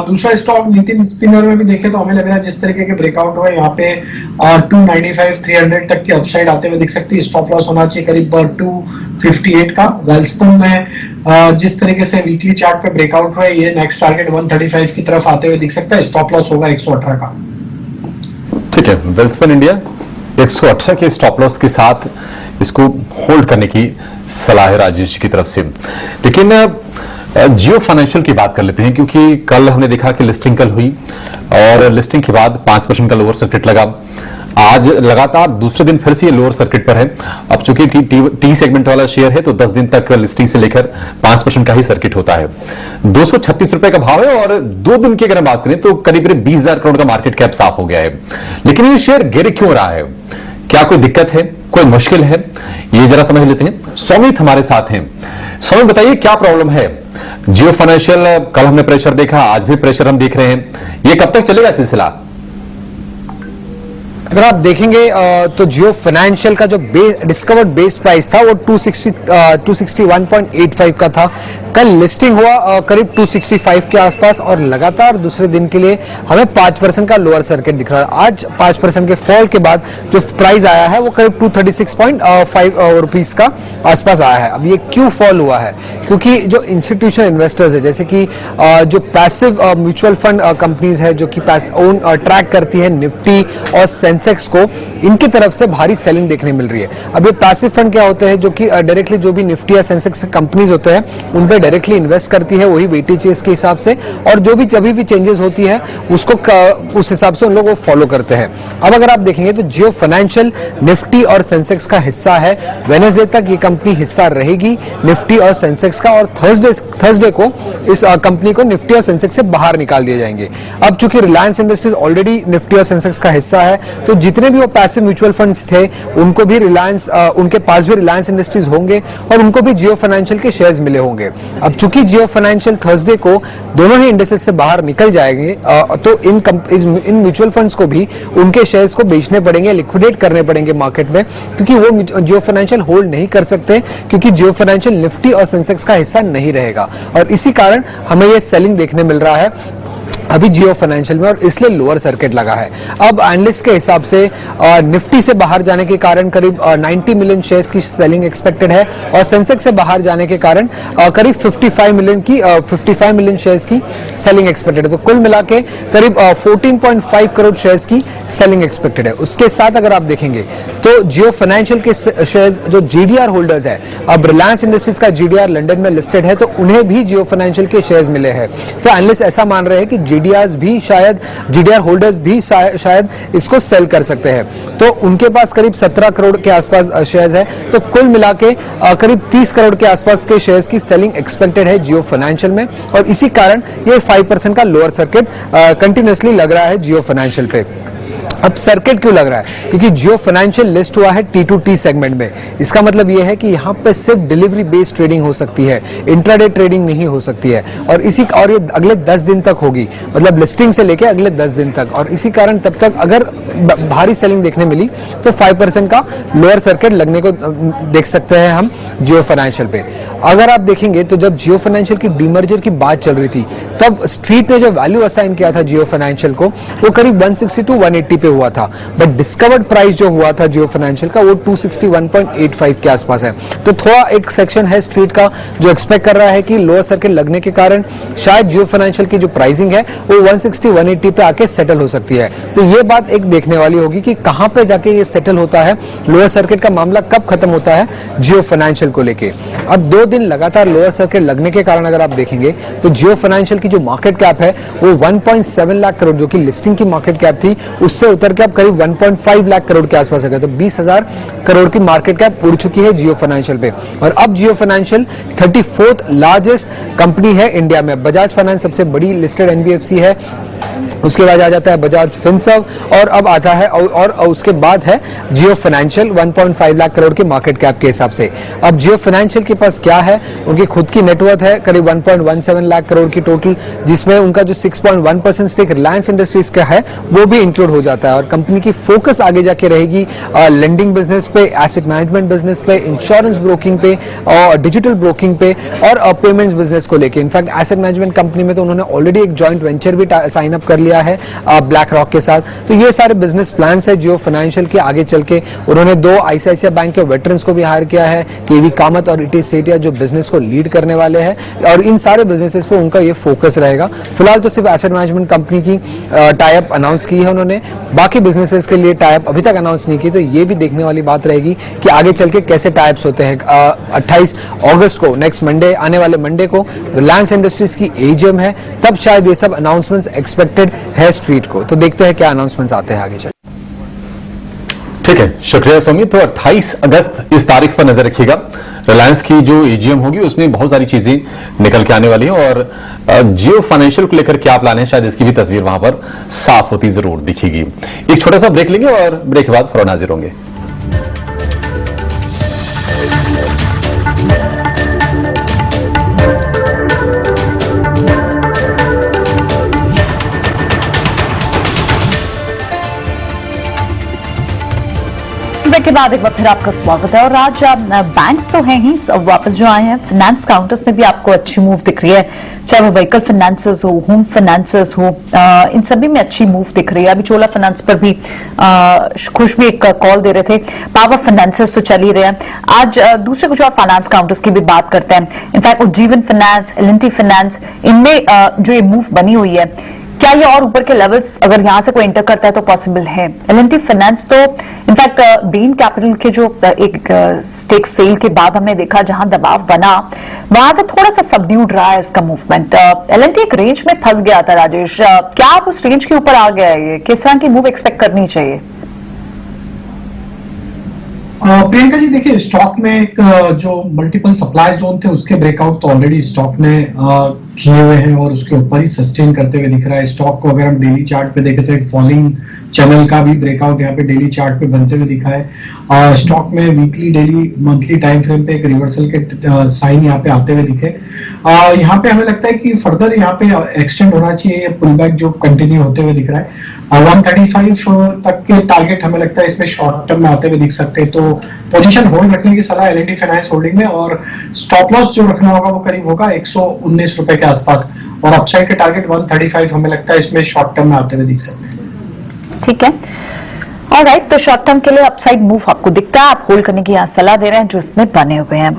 दूसरा स्टॉक नितिन स्पिनर में भी देखे तो हमें लग रहा है जिस तरीके के ब्रेकआउट हुए यहाँ पे 295 300 तक की अपसाइड आते हुए दिख सकती है। स्टॉप लॉस होना चाहिए करीब 258 का। वेल्सपुन में जिस तरीके से वीकली चार्ट पे ब्रेकआउट हुआ है, ये नेक्स्ट टारगेट 135 की तरफ आते हुए दिख सकता है। स्टॉप लॉस होगा 118 का। ठीक है, वेल्सपन इंडिया 118 के स्टॉप लॉस के साथ इसको होल्ड करने की सलाह है राजेश की तरफ से। लेकिन जियो फाइनेंशियल की बात कर लेते हैं, क्योंकि कल हमने देखा कि लिस्टिंग कल हुई और लिस्टिंग के बाद 5% का लोअर सर्किट लगा। आज लगातार दूसरे दिन फिर से ये लोअर सर्किट पर है। अब चूंकि टी सेगमेंट वाला शेयर है तो 10 दिन तक लिस्टिंग से लेकर 5% का ही सर्किट होता है। 236 रुपए का भाव है और 2 दिन की अगर हम बात करें तो करीब 20,000 करोड़ का मार्केट कैप साफ हो गया है। लेकिन ये शेयर गिर क्यों रहा है? क्या कोई दिक्कत है, कोई मुश्किल है? ये जरा समझ लेते हैं। सौमित हमारे साथ हैं। सौमित बताइए क्या प्रॉब्लम है? जियो फाइनेंशियल, कल हमने प्रेशर देखा, आज भी प्रेशर हम देख रहे हैं, ये कब तक चलेगा सिलसिला? अगर आप देखेंगे तो जियो फाइनेंशियल का जो डिस्कवर्ड बेस प्राइस था वो 261.85 का था। कल लिस्टिंग हुआ करीब 265 के आसपास और लगातार दूसरे दिन के लिए हमें 5% का लोअर सर्किट दिख रहा है। आज 5% के फॉल के बाद जो प्राइस आया है वो करीब 236.5 रुपीस का आसपास आया है। अब ये क्यों फॉल हुआ है? क्योंकि जो इंस्टीट्यूशनल इन्वेस्टर्स है, जैसे कि जो पैसिव म्यूचुअल फंड कंपनीज है जो कि ट्रैक करती है निफ्टी और सेंसेक्स को, इनकी तरफ से भारी सेलिंग देखने मिल रही है। अब ये पैसिव फंड क्या होते हैं? जो कि डायरेक्टली जो भी निफ्टी या सेंसेक्स कंपनीज होते हैं उन पे डायरेक्टली इन्वेस्ट करती है, वही वेटेजेस के हिसाब से, और जो भी जब भी चेंजेस होती है उसको उस हिसाब से उन लोग वो फॉलो करते हैं। अब अगर आप देखेंगे तो जियो फाइनेंशियल निफ्टी और सेंसेक्स का हिस्सा है। वेडनेसडे तक ये कंपनी हिस्सा रहेगी निफ्टी और सेंसेक्स का, और थर्सडे को इस कंपनी को निफ्टी और सेंसेक्स से बाहर निकाल दिए जाएंगे। अब चूंकि रिलायंस इंडस्ट्रीज ऑलरेडी निफ्टी और सेंसेक्स का हिस्सा है, तो जितने भी वो पैसिव म्यूचुअल फंड्स थे उनको भी उनके पास भी रिलायंस इंडस्ट्रीज होंगे और उनको भी जियो फाइनेंशियल के शेयर्स मिले होंगे। अब चूंकि जियो फाइनेंशियल थर्सडे को दोनों ही इंडेक्सेस से बाहर निकल जाएंगे, तो इन म्यूचुअल फंड्स को भी उनके शेयर्स को बेचने पड़ेंगे, लिक्विडेट करने पड़ेंगे मार्केट में, क्योंकि वो जियो फाइनेंशियल होल्ड नहीं कर सकते, क्योंकि जियो फाइनेंशियल निफ्टी और सेंसेक्स का हिस्सा नहीं रहेगा। और इसी कारण हमें ये सेलिंग देखने मिल रहा है अभी जियो फाइनेंशियल में, और इसलिए लोअर सर्किट लगा है। अब एनालिस्ट के हिसाब से निफ्टी से बाहर जाने के कारण करीब 90 मिलियन शेयर्स की सेलिंग एक्सपेक्टेड है, और सेंसेक्स से बाहर जाने के कारण करीब 55 मिलियन शेयर्स की सेलिंग एक्सपेक्टेड है। तो कुल मिला के करीब 14.5 करोड़ शेयर्स की सेलिंग एक्सपेक्टेड है। उसके साथ अगर आप देखेंगे तो जियो फाइनेंशियल के शेयर्स जो जीडीआर होल्डर्स है, अब रिलायंस इंडस्ट्रीज का जीडीआर लंदन में लिस्टेड है, तो उन्हें भी जियो फाइनेंशियल के शेयर्स मिले हैं। तो एनालिस्ट ऐसा मान रहे हैं कि जीडीआर होल्डर्स भी शायद इसको सेल कर सकते हैं। तो उनके पास करीब 17 करोड़ के आसपास शेयर्स है, तो कुल मिला के करीब 30 करोड़ के आसपास के शेयर्स की सेलिंग एक्सपेक्टेड है जियो फाइनेंशियल में, और इसी कारण ये 5% का लोअर सर्किट कंटिन्यूअसली लग रहा है जियो फाइनेंशियल पे। अब सर्किट क्यों लग रहा है? क्योंकि जियो फाइनेंशियल लिस्ट हुआ है T2T सेगमेंट में। इसका मतलब यह है कि यहाँ पे सिर्फ डिलीवरी बेस्ड ट्रेडिंग हो सकती है, इंट्राडे ट्रेडिंग नहीं हो सकती है, और ये अगले 10 दिन तक होगी, मतलब लिस्टिंग से लेके अगले 10 दिन तक। और इसी कारण तब तक अगर भारी सेलिंग देखने मिली तो 5% का लोअर सर्किट लगने को देख सकते हैं हम जियो फाइनेंशियल पे। अगर आप देखेंगे तो जब जियो फाइनेंशियल की डीमर्जर की बात चल रही थी, तब स्ट्रीट ने जो वैल्यू असाइन किया था जियो फाइनेंशियल को, वो करीब 160 to 180 पे हुआ था, बट डिस्कवर्ड प्राइस जो हुआ था जियो फाइनेंशियल का वो 261.85 के आसपास है। तो थोड़ा एक सेक्शन है स्ट्रीट का जो एक्सपेक्ट कर रहा है कि लोअर सर्किट लगने के कारण शायद जियो फाइनेंशियल की जो प्राइसिंग है वो 160-180 पे आके सेटल हो सकती है। तो ये बात एक देखने वाली होगी कि कहां पे जाके ये सेटल होता है, लोअर सर्किट का मामला कब खत्म होता है जियो फाइनेंशियल को लेके। अब 2 दिन लगातार लोअर सर्किट लगने के कारण अगर आप देखेंगे तो जियो फाइनेंशियल की जो मार्केट कैप है वो 1.7 लाख करोड़, जो कि लिस्टिंग की मार्केट कैप थी, उससे उतर के अब करीब 1.5 लाख करोड़ के आसपास है। तो 20,000 करोड़ की मार्केट कैप उड़ चुकी है जियो फाइनेंशियल पे। और अब जियो फाइनेंशियल 34th लार्जेस्ट कंपनी है इंडिया में। बजाज फाइनेंस सबसे बड़ी लिस्टेड एनबीएफसी है, उसके बाद आ जाता है बजाज फिनसर्व और अब आता है और उसके बाद है जियो फाइनेंशियल 1.5 लाख करोड़ के मार्केट कैप के हिसाब से। अब जियो फाइनेंशियल के पास क्या है, उनकी खुद की नेटवर्थ है करीब 1.17 लाख करोड़ की टोटल, जिसमें उनका जो 6.1% स्टेक रिलायंस इंडस्ट्रीज का है वो भी इंक्लूड हो जाता है। और कंपनी की फोकस आगे जाके रहेगी लेंडिंग बिजनेस पे, एसेट मैनेजमेंट बिजनेस पे, इंश्योरेंस ब्रोकिंग पे और डिजिटल ब्रोकिंग पे और पेमेंट्स बिजनेस को लेके। इनफैक्ट एसेट मैनेजमेंट कंपनी में तो उन्होंने ऑलरेडी एक जॉइंट वेंचर भी साइन अप कर लिया है ब्लैक रॉक के साथ। तो ये सारे बिजनेस प्लान्स है जियो फाइनेंशियल के आगे चल के। उन्होंने 2 आईसीआईसीआई बैंक के वेटरन्स को भी हायर किया है, केवी कामत और इटी सेठिया, जो बिजनेस को लीड करने वाले हैं और इन सारे बिजनेसेस पे उनका ये फोकस रहेगा। फिलहाल तो सिर्फ एसेट मैनेजमेंट कंपनी की टाई अप अनाउंस की है उन्होंने, बाकी बिजनेसेस के लिए टाई अप अभी तक अनाउंस नहीं की। तो ये भी देखने वाली बात रहेगी कि आगे चल के कैसे टाई अप्स होते हैं। 28 अगस्त को नेक्स्ट मंडे, आने वाले मंडे को रिलायंस इंडस्ट्रीज की एजीएम है, तब शायद ये सब अनाउंसमेंट्स एक्सपेक्टेड है स्ट्रीट को। तो देखते हैं क्या अनाउंसमेंट्स आते हैं आगे चल। ठीक है, शुक्रिया सुमित। तो 28 अगस्त इस तारीख पर नजर रखिएगा। रिलायंस की जो एजीएम होगी उसमें बहुत सारी चीजें निकल के आने वाली हैं और जियो फाइनेंशियल को लेकर क्या प्लान है, शायद इसकी भी तस्वीर वहां पर साफ होती जरूर दिखेगी। एक छोटा सा ब्रेक लेंगे और ब्रेक के बाद फौरन हाजिर होंगे। के बाद एक बार फिर आपका स्वागत है। और आज बैंक्स तो हैं ही, वापस जो आए हैं, फाइनेंस काउंटर्स में भी आपको अच्छी मूव दिख रही है, चाहे वो व्हीकल फाइनेंसेस हो, होम फाइनेंसेस हो, इन सभी में अच्छी मूव दिख रही है। अभी चोला फाइनेंस पर भी खुश भी एक कॉल दे रहे थे, पावर फाइनेंसेस तो चल ही रहे हैं। आज दूसरे कुछ और फाइनेंस काउंटर्स की भी बात करते हैं। In fact Ujjivan finance, L&T finance, इनमें जो ये मूव बनी हुई है, क्या ये और ऊपर के लेवल्स अगर यहां से कोई एंटर करता है तो पॉसिबल है? एल&टी फाइनेंस तो इनफैक्ट बेन कैपिटल के जो एक स्टेक सेल के बाद हमने देखा जहां दबाव बना, वहां से थोड़ा सा सबड्यूड रहा है इसका मूवमेंट। एल&टी एक रेंज में फंस गया था राजेश, क्या आप उस रेंज के ऊपर आ गया है? ये किस तरह की मूव एक्सपेक्ट करनी चाहिए? प्रियंका जी, देखिए स्टॉक में एक जो मल्टीपल सप्लाई जोन थे उसके ब्रेकआउट तो ऑलरेडी स्टॉक ने किए हुए हैं और उसके ऊपर ही सस्टेन करते हुए दिख रहा है। स्टॉक को अगर हम डेली चार्ट पे देखें तो एक फॉलिंग चैनल का भी ब्रेकआउट यहाँ पे डेली चार्ट पे बनते हुए दिखा है। स्टॉक में weekly, daily, monthly time frame पे एक रिवर्सल के साइन यहाँ पे आते हुए दिखे। यहाँ पे हमें लगता है कि फर्दर यहाँ पे एक्सटेंड होना चाहिए, पुल बैक जो कंटिन्यू होते हुए दिख रहा है। 135 तक के टारगेट हमें लगता है इसमें शॉर्ट टर्म में आते हुए दिख सकते हैं। तो पोजीशन होल्ड रखने की सलाह एल&टी फाइनेंस होल्डिंग में, और स्टॉप लॉस जो रखना होगा वो करीब होगा 119 रुपए के आसपास, और अपसाइड के टारगेट 135 हमें लगता है इसमें शॉर्ट टर्म में आते हुए दिख सकते हैं। ठीक है, ऑलराइट, तो शॉर्ट टर्म के लिए अपसाइड मूव आपको दिखता है, आप होल्ड करने की यहाँ सलाह दे रहे हैं जो इसमें बने हुए हैं।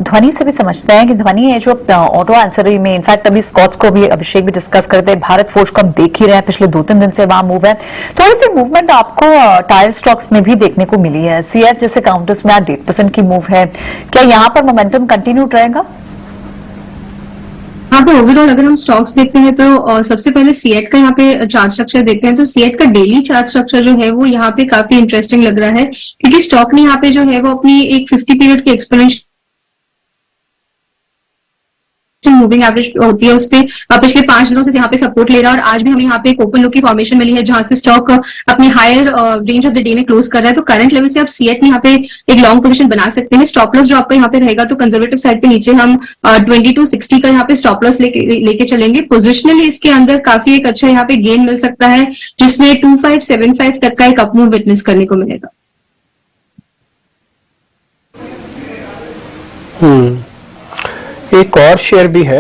ध्वनि से भी समझते हैं कि ध्वनि है जो ऑटो आंसरी में, इनफैक्ट अभी स्कॉट्स को भी अभिषेक भी डिस्कस करते हैं, भारत फोर्ज को हम देख ही रहे हैं, पिछले 2-3 दिन से वहां मूव है। थोड़ी सी मूवमेंट आपको टायर स्टॉक्स में भी देखने को मिली है। सीआर जैसे काउंटर्स में आज 8% की मूव है, क्या यहाँ पर मोमेंटम कंटिन्यू रहेगा? हाँ, तो ओवरऑल अगर हम स्टॉक्स देखते हैं तो सबसे पहले सीएट का यहाँ पे चार्ट स्ट्रक्चर देखते हैं, तो सीएट का डेली चार्ट स्ट्रक्चर जो है वो यहाँ पे काफी इंटरेस्टिंग लग रहा है, क्योंकि स्टॉक ने यहाँ पे जो है वो अपनी एक 50 पीरियड की एक्सपोनेंशियल मूविंग एवरेज होती है उस पे पिछले 5 दिनों से यहाँ पे सपोर्ट ले रहा है, और आज भी हमें यहाँ पे एक ओपन लो की फॉर्मेशन मिली है जहां से स्टॉक अपनी higher range of the day में क्लोज कर रहा है। तो करंट लेवल से आप सीएट में यहाँ पे एक लॉन्ग पोजीशन बना सकते हैं। स्टॉप लॉस जो आपका यहाँ पे रहेगा, तो कंजर्वेटिव साइड पे नीचे हम 2260 का यहाँ पे स्टॉप लॉस लेके चलेंगे। पोजिशनली इसके अंदर काफी एक अच्छा यहाँ पे गेन मिल सकता है, जिसमें 2575 तक का एक अपमूव विटनेस करने को मिलेगा। एक और शेयर भी है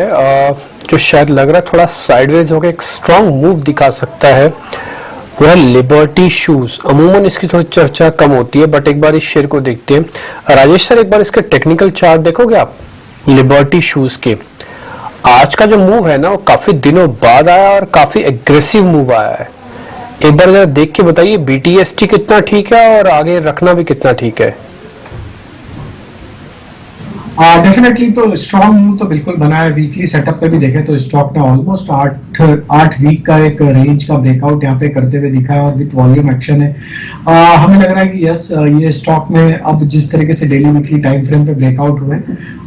जो शायद लग रहा है थोड़ा साइडवेज होकर एक स्ट्रॉन्ग मूव दिखा सकता है, वो है लिबर्टी शूज। अमूमन इसकी थोड़ी चर्चा कम होती है, बट एक बार इस शेयर को देखते हैं। राजेश सर, एक बार इसके टेक्निकल चार्ट देखोगे आप लिबर्टी शूज के? आज का जो मूव है ना वो काफी दिनों बाद आया और काफी एग्रेसिव मूव आया है। एक बार जरा देख के बताइए बीटीएसटी कितना ठीक है और आगे रखना भी कितना ठीक है। डेफिनेटली तो स्ट्रॉन्ग मूव तो बिल्कुल बना है। वीकली सेटअप पे भी देखें तो स्टॉक ने ऑलमोस्ट 8 वीक का एक रेंज का ब्रेकआउट यहाँ पे करते हुए दिखा है, और विद वॉल्यूम एक्शन है। हमें लग रहा है कि यस, ये स्टॉक में अब जिस तरीके से डेली वीकली टाइम फ्रेम पे ब्रेकआउट हुए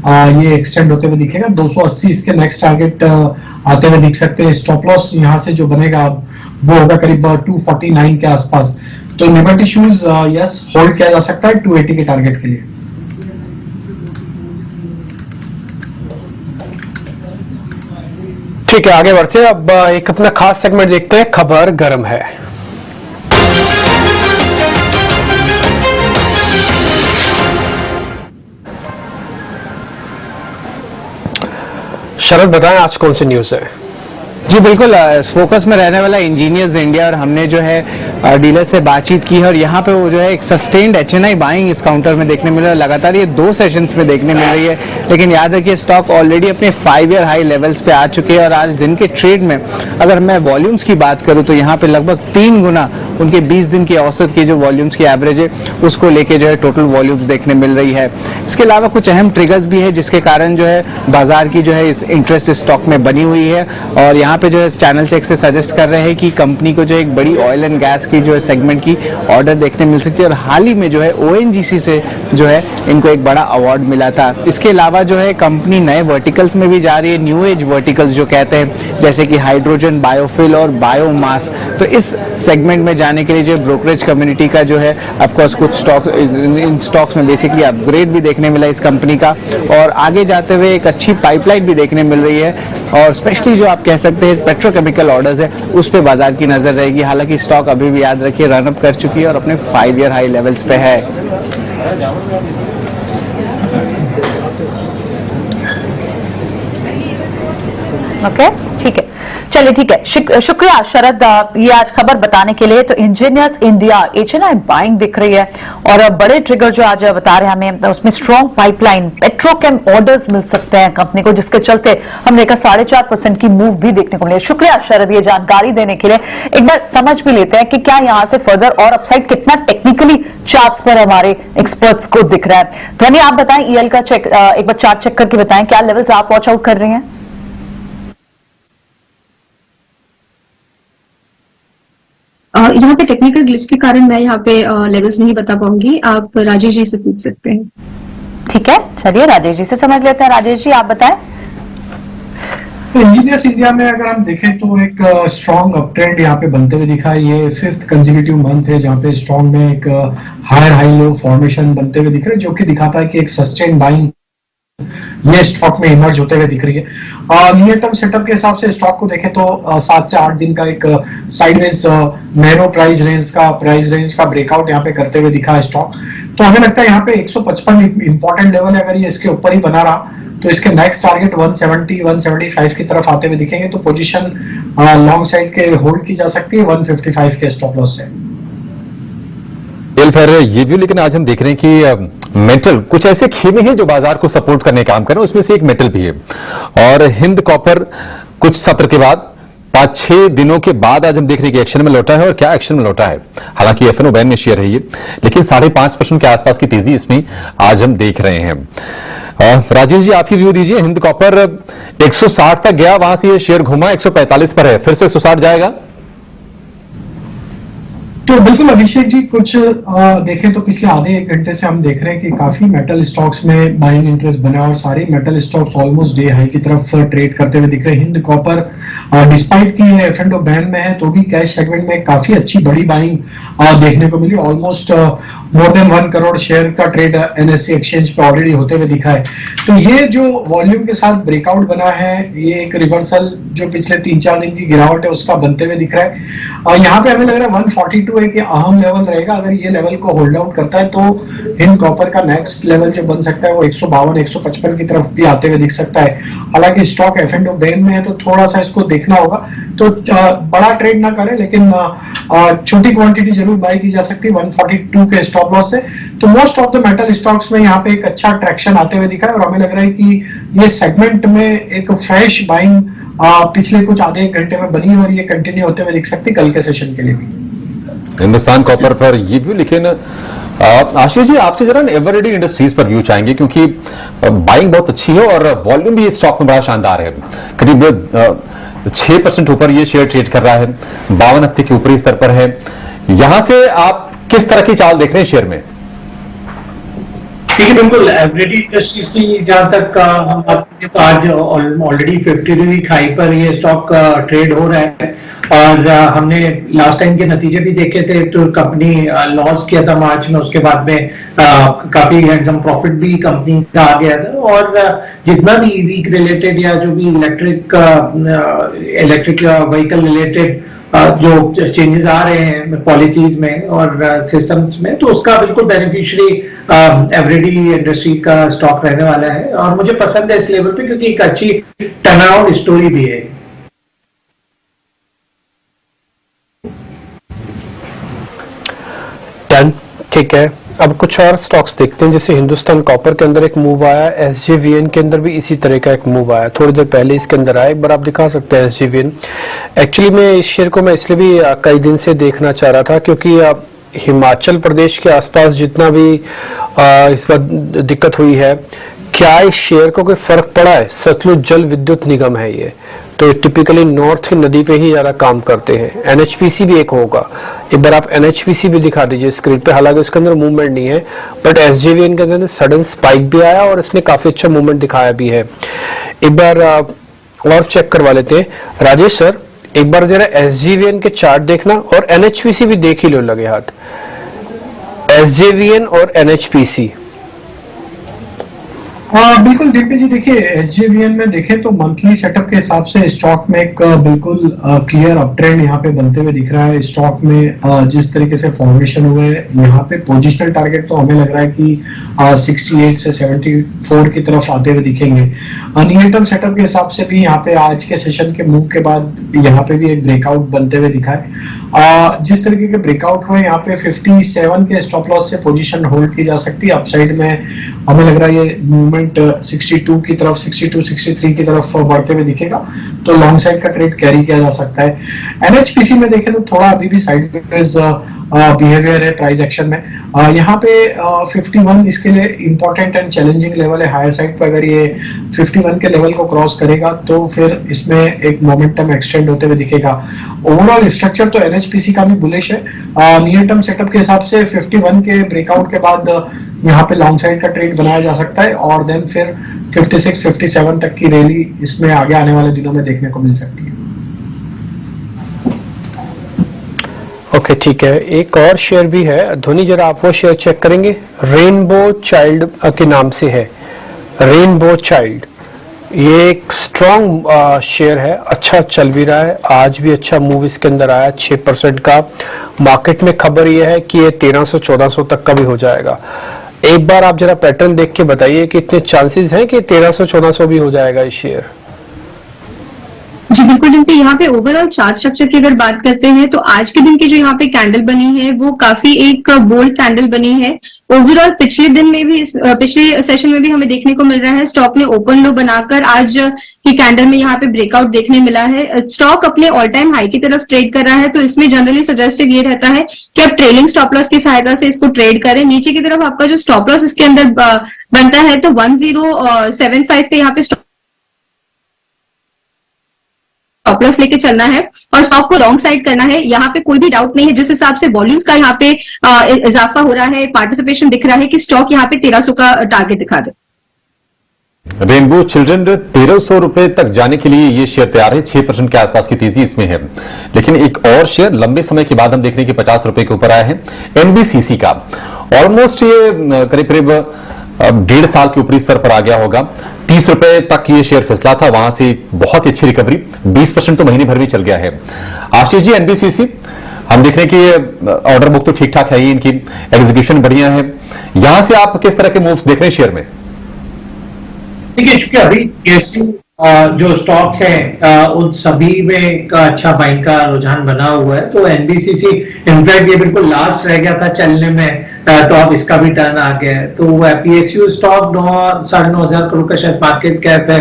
ये एक्सटेंड होते हुए दिखेगा। 280 इसके नेक्स्ट टारगेट आते हुए दिख सकते हैं। स्टॉप लॉस यहाँ से जो बनेगा वो होगा करीब 249 के आसपास। तो लिबर्टी शूज यस होल्ड किया जा सकता है 280 के टारगेट के लिए। ठीक है, आगे बढ़ते हैं। अब एक अपना खास सेगमेंट देखते हैं, खबर गर्म है। शरद बताएं आज कौन सी न्यूज है? जी बिल्कुल, फोकस में रहने वाला इंजीनियर्स इंडिया, और हमने जो है डीलर से बातचीत की है और यहाँ पे वो जो है एक सस्टेन्ड एचएनआई बाइंग इस काउंटर में देखने मिल रहा है। लगातार ये 2 सेशंस में देखने मिल रही है, लेकिन याद रखिए स्टॉक ऑलरेडी अपने 5 ईयर हाई लेवल्स पे आ चुके हैं और आज दिन के ट्रेड में अगर मैं वॉल्यूम्स की बात करूँ तो यहाँ पे लगभग 3 गुना उनके 20 दिन की औसत की जो वॉल्यूम्स की एवरेज है उसको लेके जो है टोटल वॉल्यूम्स देखने मिल रही है। इसके अलावा कुछ अहम ट्रिगर्स भी है जिसके कारण जो है बाजार की जो है इस इंटरेस्ट स्टॉक में बनी हुई है, और यहाँ पे जो है चैनल चेक से सजेस्ट कर रहे हैं कि कंपनी को जो एक बड़ी ऑयल एंड गैस की जो है सेगमेंट की ऑर्डर देखने मिल सकती है, और हाल ही में जो है ओएनजीसी से जो है इनको एक बड़ा अवार्ड मिला था। इसके अलावा जो है कंपनी नए वर्टिकल्स में भी जा रही है, न्यू एज वर्टिकल्स जो कहते हैं, जैसे कि हाइड्रोजन, बायोफिल और बायोमास। तो इस सेगमेंट में जाने के लिए जो ब्रोकरेज कम्युनिटी का जो है ऑफकोर्स कुछ स्टॉक इन स्टॉक्स में बेसिकली अपग्रेड भी देखने मिला इस कंपनी का, और आगे जाते हुए एक अच्छी पाइपलाइन भी देखने मिल रही है, और स्पेशली जो आप कह सकते हैं पेट्रोकेमिकल ऑर्डर्स है उस पे बाजार की नजर रहेगी। हालांकि स्टॉक अभी भी याद रखिए रन अप कर चुकी है और अपने 5 ईयर हाई लेवल्स पे है। ओके, ठीक है, चलिए ठीक है, शुक्रिया शरद ये आज खबर बताने के लिए। तो इंजीनियर्स इंडिया एचएनआई बाइंग दिख रही है, और बड़े ट्रिगर जो आज बता रहे हैं हमें, उसमें स्ट्रॉन्ग पाइपलाइन, पेट्रोकेम ऑर्डर्स मिल सकते हैं कंपनी को, जिसके चलते हमने कहा 4.5% की मूव भी देखने को मिली। शुक्रिया शरद ये जानकारी देने के लिए। एक बार समझ भी लेते हैं कि क्या यहाँ से फर्दर और अपसाइड कितना टेक्निकली चार्ट्स पर हमारे एक्सपर्ट्स को दिख रहा है। ध्वनि आप बताएं, ईएल का चेक एक बार चार्ट चेक करके बताएं, क्या लेवल्स आप वॉच आउट कर रही हैं? यहाँ पे टेक्निकल ग्लिच के कारण मैं यहाँ पे लेवल्स नहीं बता पाऊंगी, आप राजेश जी से पूछ सकते हैं। ठीक है, चलिए राजेश जी से समझ लेते हैं। राजेश जी आप बताएं। इंजीनियर्स इंडिया में अगर हम देखें तो एक स्ट्रॉन्ग अप ट्रेंड यहाँ पे बनते हुए दिखा है। ये 5th कंसेक्यूटिव मंथ है जहाँ पे स्ट्रॉन्ग में एक हायर हाई लो फॉर्मेशन बनते हुए दिख रहा है, जो कि दिखाता है कि एक सस्टेन बाइंग ये स्टॉक में इमर्ज होते हुए दिख रही है। नियर टर्म सेटअप के हिसाब से स्टॉक को देखें तो 7 से 8 दिन का एक साइडवेज नैरो प्राइस रेंज का ब्रेकआउट यहाँ पे करते हुए दिखा है स्टॉक। तो हमें लगता है यहाँ पे 155 इंपॉर्टेंट लेवल है, अगर ये इसके ऊपर ही बना रहा तो इसके नेक्स्ट टारगेट 170-175 की तरफ आते हुए दिखेंगे, तो पोजीशन लॉन्ग साइड के होल्ड की जा सकती है 155 के स्टॉप लॉस से। फिर ये भी, लेकिन आज हम देख रहे हैं कि मेटल कुछ ऐसे खेमे हैं जो बाजार को सपोर्ट करने का काम कर रहे हैं, उसमें से एक मेटल भी है। और हिंद कॉपर कुछ सत्र के बाद 5-6 दिनों के बाद आज हम देख रहे हैं कि एक्शन में लौटा है, और क्या एक्शन में लौटा है। हालांकि एफएनओ बैन में शेयर है ये, लेकिन 5.5% के आसपास की तेजी इसमें आज हम देख रहे हैं। राजेश जी आप ही व्यू दीजिए, हिंद कॉपर 160 तक गया, वहां से ये शेयर घुमा 145 पर है, फिर से 160 जाएगा। तो बिल्कुल अभिषेक जी, कुछ देखें तो पिछले आधे 1 घंटे से हम देख रहे हैं कि काफी मेटल स्टॉक्स में बाइंग इंटरेस्ट बना, और सारे metal stocks almost day high की तरफ ट्रेड करते हुए दिख रहे हैं। हिंद कॉपर डिस्पाइट की एफएनओ बैन में है तो भी कैश सेगमेंट में काफी अच्छी बड़ी बाइंग देखने को मिली। Almost more than 1 crore share का ट्रेड एनएससी एक्सचेंज पे ऑलरेडी होते हुए दिखा है। तो ये जो वॉल्यूम के साथ ब्रेकआउट बना है, ये एक रिवर्सल जो पिछले 3-4 दिन की गिरावट है उसका बनते हुए दिख रहा है। और यहाँ पे हमें लग रहा है 142 एक अहम लेवल रहेगा। अगर ये लेवल को होल्ड आउट करता है तो हिंद कॉपर का नेक्स्ट लेवल जो बन सकता है वो 152-155 की तरफ भी आते हुए दिख सकता है। हालांकि स्टॉक एफएनओ बैन में है तो थोड़ा सा इसको देखना होगा, तो बड़ा ट्रेड ना करें, लेकिन छोटी क्वांटिटी जरूर बाय की जा सकती है 142 के स्टॉप लॉस से। तो most of the metal stocks में यहाँ पे एक अच्छा ट्रैक्शन आते हुए दिखा है, और हमें लग रहा है कि ये सेगमेंट में एक फ्रेश बाइंग पिछले कुछ आधे 1 घंटे में बनी, और ये कंटिन्यू होते हुए दिख सकती है कल के सेशन के लिए भी। हिंदुस्तान कॉपर पर ये व्यू, लेकिन आशीष जी आपसे जरा एवररेडी इंडस्ट्रीज पर व्यू चाहेंगे, क्योंकि बाइंग बहुत अच्छी है और वॉल्यूम भी इस स्टॉक में बड़ा शानदार है। करीब 6% ऊपर ये शेयर ट्रेड कर रहा है, 52 हफ्ते के ऊपरी स्तर पर है। यहां से आप किस तरह की चाल देख रहे हैं शेयर में? ठीक है, बिल्कुल। एवरेडी इंडस्ट्रीज की जहां तक हम बात करें तो आज ऑलरेडी 52 वीक हाई पर ये स्टॉक ट्रेड हो रहा है और हमने लास्ट टाइम के नतीजे भी देखे थे तो कंपनी लॉस किया था मार्च में, उसके बाद में काफी हैंडसम प्रॉफिट भी कंपनी का आ गया था और जितना भी ईवी रिलेटेड या जो भी इलेक्ट्रिक व्हीकल रिलेटेड जो चेंजेस आ रहे हैं पॉलिसीज में और सिस्टम्स में, तो उसका बिल्कुल बेनिफिशियरी एवरेडी इंडस्ट्री का स्टॉक रहने वाला है और मुझे पसंद है इस लेवल पे क्योंकि एक अच्छी टर्नअराउंड स्टोरी भी है। डन, ठीक है। अब कुछ और स्टॉक्स देखते हैं, जैसे हिंदुस्तान कॉपर के अंदर एक मूव आया, एसजेवीएन के अंदर भी इसी तरह का एक मूव आया, थोड़ी देर पहले इसके अंदर आया। एक बार आप दिखा सकते हैं एसजेवीएन। एक्चुअली मैं इस शेयर को मैं इसलिए भी कई दिन से देखना चाह रहा था क्योंकि हिमाचल प्रदेश के आसपास जितना भी इस बार दिक्कत हुई है, क्या इस शेयर को कोई फर्क पड़ा है? सतलुज जल विद्युत निगम है ये, तो टिपिकली नॉर्थ की नदी पे ही ज्यादा काम करते हैं। एनएचपीसी भी एक होगा, एक बार आप एनएचपीसी भी दिखा दीजिए स्क्रीन पे। हालांकि उसके अंदर मूवमेंट नहीं है, बट एसजेवीएन के अंदर सडन स्पाइक भी आया और इसने काफी अच्छा मूवमेंट दिखाया भी है। एक बार और चेक करवा लेते हैं राजेश सर, एक बार जरा एसजेवीएन के चार्ट देखना और एनएचपीसी भी देख ही लो लगे हाथ। एसजेवीएन और एनएचपीसी बिल्कुल दीपक जी, देखिए एसजेवीएन में देखें तो मंथली सेटअप के हिसाब से स्टॉक में एक बिल्कुल क्लियर अप ट्रेंड यहाँ पे बनते हुए दिख रहा है। स्टॉक में जिस तरीके से फॉर्मेशन हुए यहाँ पे पोजिशनल टारगेट तो हमें लग रहा है कि 68 से 74 की तरफ आते हुए दिखेंगे। नियर टर्म सेटअप के हिसाब से भी यहाँ पे आज के सेशन के मूव के बाद यहाँ पे भी एक ब्रेकआउट बनते हुए दिखा है। जिस तरीके के ब्रेकआउट हुए यहाँ पे 57 के स्टॉप लॉस से पोजीशन होल्ड की जा सकती है। अपसाइड में हमें लग रहा है ये मूवमेंट 62 की तरफ, 62 63 की तरफ बढ़ते हुए दिखेगा, तो लॉन्ग साइड का ट्रेड कैरी किया जा सकता है। एनएचपीसी में देखें तो थोड़ा अभी भी साइडवेज बिहेवियर है प्राइस एक्शन में। यहाँ पे 51 इसके लिए इंपॉर्टेंट एंड चैलेंजिंग लेवल है। हायर साइड पर अगर ये 51 के लेवल को क्रॉस करेगा तो फिर इसमें एक मोमेंटम एक्सटेंड होते हुए दिखेगा। ओवरऑल स्ट्रक्चर तो एनएचपीसी का भी बुलिश है। नियर टर्म सेटअप के हिसाब से 51 के ब्रेकआउट के बाद यहाँ पे लॉन्ग साइड का ट्रेड बनाया जा सकता है और देन फिर 56 57 तक की रैली इसमें आगे आने वाले दिनों में देखने को मिल सकती है। ओके, ठीक है। एक और शेयर भी है धोनी, जरा आप वो शेयर चेक करेंगे। रेनबो चाइल्ड के नाम से है, रेनबो चाइल्ड। ये एक स्ट्रॉन्ग शेयर है, अच्छा चल भी रहा है। आज भी अच्छा मूव इसके अंदर आया 6% का। मार्केट में खबर ये है कि ये 1300-1400 तक का भी हो जाएगा। एक बार आप जरा पैटर्न देख के बताइए कि इतने चांसेस हैं कि 1300-1400 भी हो जाएगा इस शेयर। जी बिल्कुल डिम्पी, यहाँ पे ओवरऑल चार्ट स्ट्रक्चर की अगर बात करते हैं तो आज के दिन की जो यहाँ पे कैंडल बनी है वो काफी एक बोल्ड कैंडल बनी है। ओवरऑल पिछले दिन में भी, पिछले सेशन में भी हमें देखने को मिल रहा है स्टॉक ने ओपन लो बनाकर आज की कैंडल में यहाँ पे ब्रेकआउट देखने मिला है। स्टॉक अपने ऑल टाइम हाई की तरफ ट्रेड कर रहा है, तो इसमें जनरली सजेस्टेड ये रहता है कि आप ट्रेलिंग स्टॉप लॉस की सहायता से इसको ट्रेड करें। नीचे की तरफ आपका जो स्टॉप लॉस इसके अंदर बनता है तो 1075 के यहाँ पे स्टॉप लॉस लेके चलना है और स्टॉक को रॉन्ग साइड करना है। यहाँ पे कोई भी डाउट नहीं है, जिस हिसाब से वॉल्यूम्स का यहाँ पे इजाफा हो रहा है, पार्टिसिपेशन दिख रहा है कि स्टॉक यहाँ पे 1300 का टारगेट दिखा दे। रेनबो चिल्ड्रन 1300 रुपए तक जाने के लिए ये शेयर तैयार है। 6% के आसपास की तेजी इसमें है। लेकिन एक और शेयर लंबे समय के बाद हम देख रहे हैं कि 50 रुपए के ऊपर आया है, एनबीसीसी का। ऑलमोस्ट ये करीब करीब 1.5 साल के ऊपरी स्तर पर आ गया होगा। 30 रुपए तक ये शेयर फिसला था, वहां से बहुत अच्छी रिकवरी, 20% तो महीने भर में चल गया है। आशीष जी, एनबीसीसी हम देख रहे हैं कि ऑर्डर बुक तो ठीक ठाक है ही, इनकी एग्जीक्यूशन बढ़िया है। यहां से आप किस तरह के मूव्स देख रहे हैं शेयर में? देखिए, चूंकि अभी पीएसयू जो स्टॉक्स हैं उन सभी में एक अच्छा बाइंग का रुझान बना हुआ है, तो एनबीसीसी इनफैक्ट ये बिल्कुल लास्ट रह गया था चलने में, तो अब इसका भी टर्न आ गया है। तो पीएसयू स्टॉक 9-9.5 करोड़ का शायद मार्केट कैप है,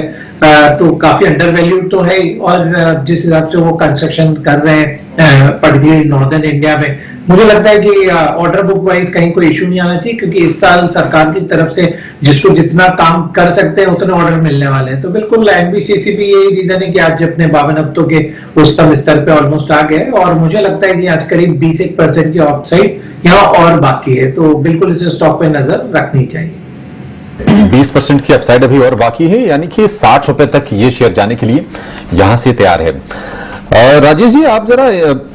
तो काफी अंडर वैल्यूड तो है। और जिस हिसाब से वो कंस्ट्रक्शन कर रहे हैं पर्टिकुलरली नॉर्दर्न इंडिया में, मुझे लगता है कि ऑर्डर बुक वाइज कहीं कोई इश्यू नहीं आना चाहिए, क्योंकि इस साल सरकार की तरफ से जिसको जितना काम कर सकते हैं उतने ऑर्डर मिलने वाले हैं। तो बिल्कुल एनबीसीसी भी यही रीजन है कि आज अपने 52 हफ्तों के उच्चतम स्तर पे ऑलमोस्ट आ गए और मुझे लगता है कि आज करीब 20% की अपसाइड यहाँ और बाकी है, तो बिल्कुल इसे स्टॉक पे नजर रखनी चाहिए। 20% की अपसाइड अभी और बाकी है, यानी कि 60 रुपए तक ये शेयर जाने के लिए यहां से तैयार है। राजेश जी, आप जरा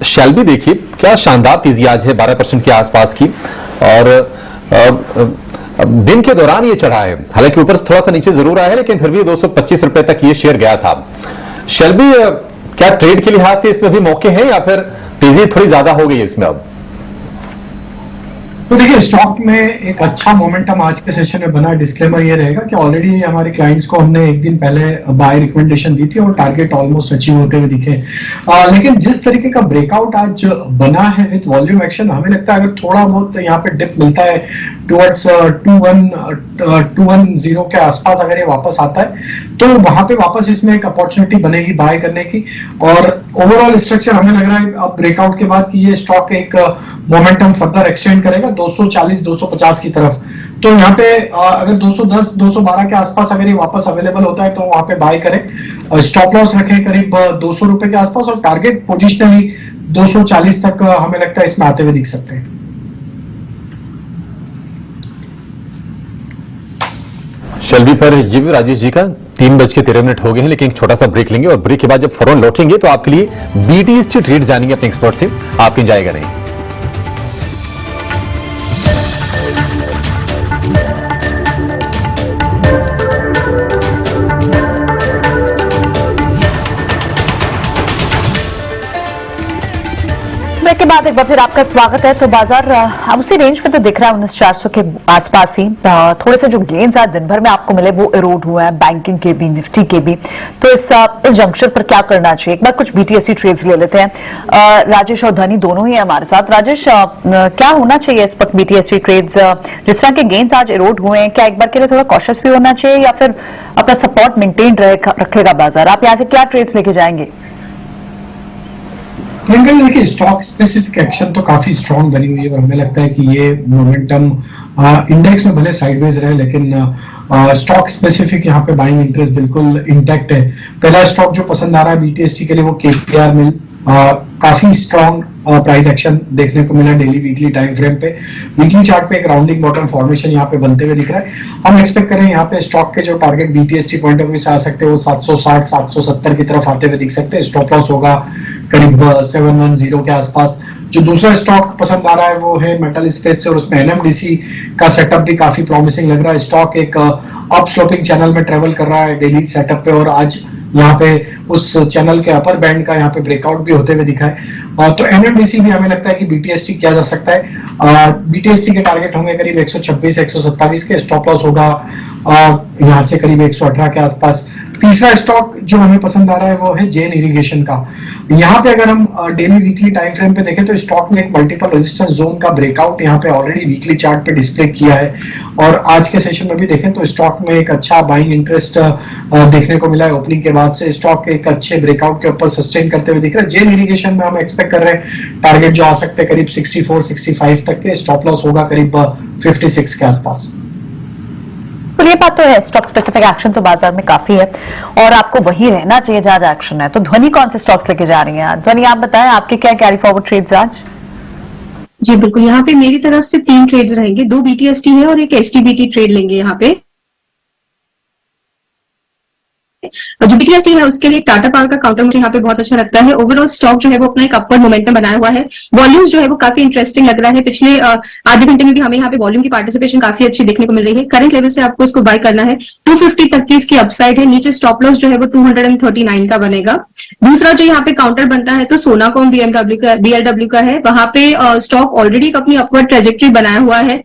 शेल्बी देखिए, क्या शानदार तेजी आज है 12% के आसपास की, और दिन के दौरान ये चढ़ा है, हालांकि ऊपर से थोड़ा सा नीचे जरूर आया है, लेकिन फिर भी 225 रुपए तक ये शेयर गया था। शेल्बी, क्या ट्रेड के लिहाज से इसमें भी मौके हैं या फिर तेजी थोड़ी ज्यादा हो गई है इसमें अब? तो देखिए, स्टॉक में एक अच्छा मोमेंटम आज के सेशन में बना। डिस्क्लेमर ये रहेगा कि ऑलरेडी हमारे क्लाइंट्स को हमने एक दिन पहले बाय रिकमेंडेशन दी थी और टारगेट ऑलमोस्ट अचीव होते हुए दिखे। लेकिन जिस तरीके का ब्रेकआउट आज बना है विद वॉल्यूम एक्शन, हमें लगता है अगर थोड़ा बहुत यहाँ पे डिप मिलता है टुवर्ड्स 210 के आसपास, अगर ये वापस आता है तो वहां पे वापस इसमें एक अपॉर्चुनिटी बनेगी बाय करने की। और ओवरऑल स्ट्रक्चर हमें लग रहा है अब ब्रेकआउट के बाद कि ये स्टॉक एक मोमेंटम फर्दर एक्सटेंड करेगा 240-250 की तरफ। तो यहाँ पे अगर 210-212 के आसपास अगर ये वापस अवेलेबल होता है तो वहां पे बाय करें। स्टॉप लॉस रखें करीब 200 रुपए के आसपास, और टारगेट पोजिशनली 240 तक हमें लगता है इसमें आते हुए दिख सकते हैं। शेल्बी पर ये भी राजेश जी का 3:13 हो गए हैं, लेकिन एक छोटा सा ब्रेक लेंगे और ब्रेक के बाद जब फौरन लौटेंगे तो आपके लिए BTST ट्रेड जानेंगे अपने एक्सपर्ट से, आप एंजॉय करें। ब्रेक के बाद एक बार फिर आपका स्वागत है। तो बाजार उसी रेंज में तो दिख रहा है 19,400 के आसपास ही। थोड़े से जो गेन्स आज दिन भर में आपको मिले वो इरोड हुआ है, बैंकिंग के भी, निफ्टी के भी। तो इस जंक्शन पर क्या करना चाहिए? एक बार कुछ BTST ट्रेड्स ले लेते हैं। राजेश और धनी दोनों ही है हमारे साथ। राजेश, क्या होना चाहिए इस वक्त BTST ट्रेड्स? जिस तरह के गेन्स आज इरोड हुए हैं, क्या एक बार के लिए थोड़ा कॉशियस भी होना चाहिए या फिर अपना सपोर्ट मेंटेन रखेगा बाजार? आप यहाँ से क्या ट्रेड्स लेके जाएंगे? देखिए, स्टॉक स्पेसिफिक एक्शन तो काफी स्ट्रांग बनी हुई है और हमें लगता है कि ये मोमेंटम इंडेक्स में भले साइडवेज रहे, लेकिन स्टॉक स्पेसिफिक यहाँ पे बाइंग इंटरेस्ट बिल्कुल इंटैक्ट है। पहला स्टॉक जो पसंद आ रहा है BTST के लिए वो KKR मिल, काफी स्ट्रांग प्राइस एक्शन देखने को मिला डेली वीकली टाइम फ्रेम पे। वीकली चार्ट पे एक राउंडिंग बॉटम फॉर्मेशन यहाँ पे बनते हुए दिख रहा है। हम एक्सपेक्ट करें यहाँ पे स्टॉक के जो target BTST point of view से आ सकते हैं वो 760-770 की तरफ आते हुए दिख सकते हैं। स्टॉप लॉस होगा करीब 710 के आसपास। जो दूसरा स्टॉक पसंद आ रहा है वो है मेटल स्पेस से, और उसमें NMDC का सेटअप भी काफी प्रॉमिसिंग लग रहा है। स्टॉक एक अप स्लोपिंग चैनल में ट्रेवल कर रहा है डेली सेटअप पे, और आज यहाँ पे उस चैनल के अपर बैंड का यहाँ पे ब्रेकआउट भी होते हुए दिखा है। तो NMDC भी हमें लगता है कि BTST किया जा सकता है। BTST के टारगेट होंगे करीब 126-127 के। स्टॉप लॉस होगा यहाँ से करीब 118 के आसपास। तीसरा स्टॉक जो हमें पसंद आ रहा है वो है जेन इरिगेशन का। यहाँ पे अगर हम डेली वीकली टाइम फ्रेम पे देखें तो स्टॉक ने एक मल्टीपल रेजिस्टेंस जोन का ब्रेकआउट यहाँ पे ऑलरेडी वीकली चार्ट पे डिस्प्ले किया है, और आज के सेशन में भी देखें तो स्टॉक में एक अच्छा बाइंग इंटरेस्ट देखने को मिला है। ओपनिंग के बाद से स्टॉक एक अच्छे ब्रेकआउट के ऊपर सस्टेन करते हुए दिख रहा है। जेन इरिगेशन में हम एक्सपेक्ट कर रहे हैं टारगेट जो आ सकते हैं करीब 64-65 तक के। स्टॉप लॉस होगा करीब 56 के आसपास। तो ये बात तो है, स्टॉक स्पेसिफिक एक्शन तो बाजार में काफी है और आपको वही रहना चाहिए जहां एक्शन है। तो ध्वनि कौन से स्टॉक्स लेके जा रही हैं आज? ध्वनि, आप बताएं आपके क्या कैरी फॉरवर्ड ट्रेड्स आज? जी बिल्कुल, यहाँ पे मेरी तरफ से 3 ट्रेड्स रहेंगे, 2 BTST है और एक STBT ट्रेड लेंगे यहाँ पे। जो BTST है उसके लिए टाटा पावर का काउंटर मुझे यहाँ पे बहुत अच्छा लगता है। ओवरऑल स्टॉक जो है वो अपना एक अपवर्ड मोमेंटम बनाया हुआ है। वॉल्यूम्स जो है वो काफी इंटरेस्टिंग लग रहा है। पिछले आधे घंटे में भी हमें यहाँ पे वॉल्यूम की पार्टिसिपेशन काफी अच्छी देखने को मिल रही है। करंट लेवल से आपको इसको बाय करना है। 250 तक की इसकी अपसाइड है। नीचे स्टॉप लॉस जो है वो 239 का बनेगा। दूसरा जो यहाँ पे काउंटर बनता है तो सोनाकॉम BLW का है। वहां पे स्टॉक ऑलरेडी अपनी अपवर्ड ट्रेजेक्ट्री बनाया हुआ है।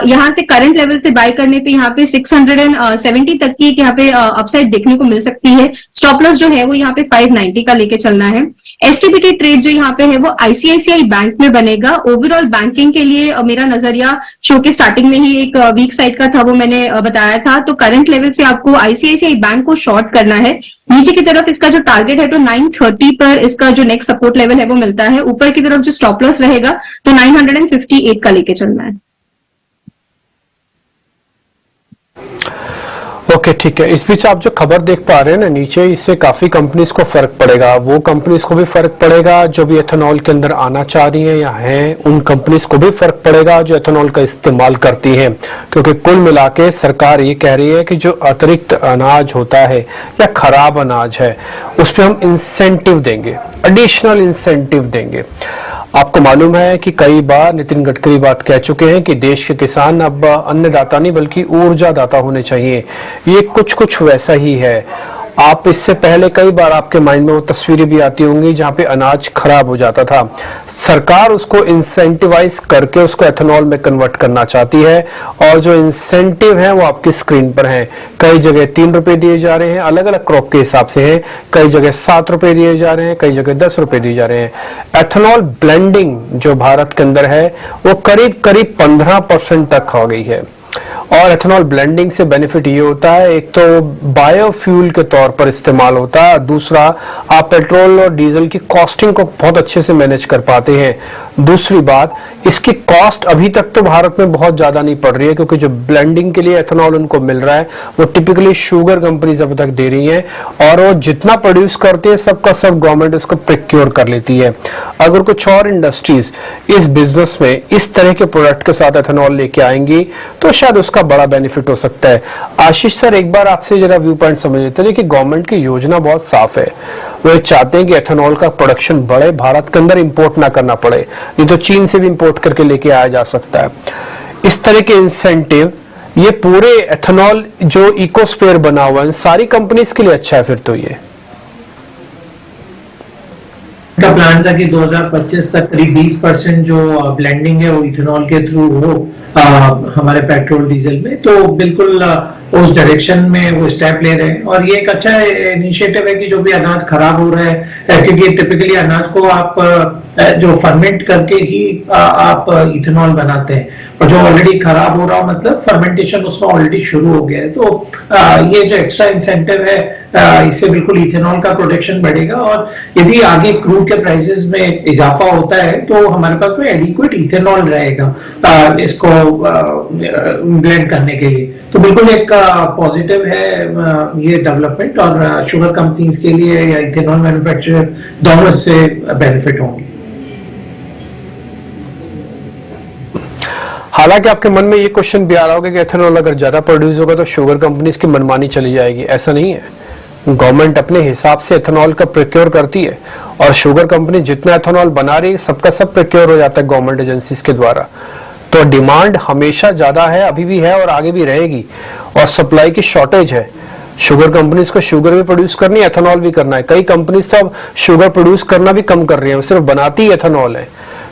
यहाँ से करंट लेवल से बाय करने पे यहाँ पे 670 तक की यहाँ पे अपसाइड देखने को मिल सकती है। स्टॉप लॉस जो है वो यहाँ पे 590 का लेके चलना है। STBT ट्रेड जो यहाँ पे है वो ICICI बैंक में बनेगा। ओवरऑल बैंकिंग के लिए मेरा नजरिया शो के स्टार्टिंग में ही एक वीक साइड का था, वो मैंने बताया था। तो करंट लेवल से आपको ICICI बैंक को शॉर्ट करना है। नीचे की तरफ इसका जो टारगेट है तो 930 पर इसका जो नेक्स्ट सपोर्ट लेवल है वो मिलता है। ऊपर की तरफ जो स्टॉप लॉस रहेगा तो 958 का लेके चलना है। ओके ठीक है। इस बीच आप जो खबर देख पा रहे हैं ना नीचे, इससे काफी कंपनीज को फर्क पड़ेगा। वो कंपनीज को भी फर्क पड़ेगा जो भी एथेनॉल के अंदर आना चाह रही हैं या हैं, उन कंपनीज को भी फर्क पड़ेगा जो एथेनॉल का इस्तेमाल करती हैं, क्योंकि कुल मिला के सरकार ये कह रही है कि जो अतिरिक्त अनाज होता है या खराब अनाज है उस पर हम इंसेंटिव देंगे, एडिशनल इंसेंटिव देंगे। आपको मालूम है कि कई बार नितिन गडकरी बात कह चुके हैं कि देश के किसान अब अन्नदाता नहीं बल्कि ऊर्जादाता होने चाहिए। ये कुछ वैसा ही है। आप इससे पहले कई बार आपके माइंड में वो तस्वीरें भी आती होंगी जहां पे अनाज खराब हो जाता था। सरकार उसको इंसेंटिवाइज करके उसको एथेनॉल में कन्वर्ट करना चाहती है, और जो इंसेंटिव है वो आपकी स्क्रीन पर है। कई जगह 3 रुपए दिए जा रहे हैं, अलग अलग क्रॉप के हिसाब से है। कई जगह 7 रुपए दिए जा रहे हैं, कई जगह 10 रुपए दिए जा रहे हैं। एथेनॉल ब्लेंडिंग जो भारत के अंदर है वो करीब 15% तक हो गई है। और एथेनॉल ब्लेंडिंग से बेनिफिट ये होता है, एक तो बायोफ्यूल के तौर पर इस्तेमाल होता है, दूसरा आप पेट्रोल और डीजल की कॉस्टिंग को बहुत अच्छे से मैनेज कर पाते हैं। दूसरी बात, इसकी कॉस्ट अभी तक तो भारत में बहुत ज्यादा नहीं पड़ रही है, क्योंकि जो ब्लेंडिंग के लिए एथेनॉल उनको मिल रहा है वो टिपिकली शुगर कंपनीज अब तक दे रही हैं, और वो जितना प्रोड्यूस करते हैं सबका सब गवर्नमेंट इसको प्रोक्योर कर लेती है। अगर कुछ और इंडस्ट्रीज इस बिजनेस में इस तरह के प्रोडक्ट के साथ एथेनॉल लेके आएंगी तो शायद उसका बड़ा बेनिफिट हो सकता है। आशीष सर, एक बार आपसे जरा व्यू पॉइंट समझ लेते हैं कि गवर्नमेंट की योजना बहुत साफ है। वो चाहते हैं कि एथेनॉल का प्रोडक्शन बढ़े, भारत के अंदर इंपोर्ट ना करना पड़े, नहीं तो चीन से भी इंपोर्ट करके लेके आया जा सकता है। इस तरह के इंसेंटिव ये पूरे एथेनॉल जो इकोस्फीयर बना हुआ है सारी कंपनीज के लिए अच्छा है। फिर तो ये का प्लान था कि 2025 तक करीब 20% जो ब्लेंडिंग है वो इथेनॉल के थ्रू हो हमारे पेट्रोल डीजल में, तो बिल्कुल उस डायरेक्शन में वो स्टेप ले रहे हैं। और ये एक अच्छा इनिशिएटिव है कि जो भी अनाज खराब हो रहा है, क्योंकि टिपिकली अनाज को आप जो फर्मेंट करके ही आप इथेनॉल बनाते हैं, और जो ऑलरेडी खराब हो रहा हो मतलब फर्मेंटेशन उसका ऑलरेडी शुरू हो गया है। तो ये जो एक्स्ट्रा इंसेंटिव है इससे बिल्कुल इथेनॉल का प्रोडक्शन बढ़ेगा, और यदि आगे क्रूड के प्राइसेस में इजाफा होता है तो हमारे पास कोई एडिक्वेट इथेनॉल रहेगा इसको ब्लेंड करने के लिए। तो बिल्कुल एक पॉजिटिव है ये डेवलपमेंट, और शुगर कंपनीज के लिए या इथेनॉल मैन्युफैक्चरर दोनों से बेनिफिट होंगे। हालांकि आपके मन में ये क्वेश्चन भी आ रहा होगा कि एथेनॉल अगर ज्यादा प्रोड्यूस होगा तो शुगर कंपनीज की मनमानी चली जाएगी। ऐसा नहीं है, गवर्नमेंट अपने हिसाब से एथेनॉल का प्रोक्योर करती है, और शुगर कंपनी जितना एथेनॉल बना रही है सबका सब प्रोक्योर हो जाता है गवर्नमेंट एजेंसीज के द्वारा। तो डिमांड हमेशा ज्यादा है, अभी भी है और आगे भी रहेगी, और सप्लाई की शॉर्टेज है। शुगर कंपनीज को शुगर भी प्रोड्यूस करनी है, एथेनॉल भी करना है। कई कंपनीज तो अब शुगर प्रोड्यूस करना भी कम कर रही है, वो सिर्फ बनाती ही एथेनॉल है।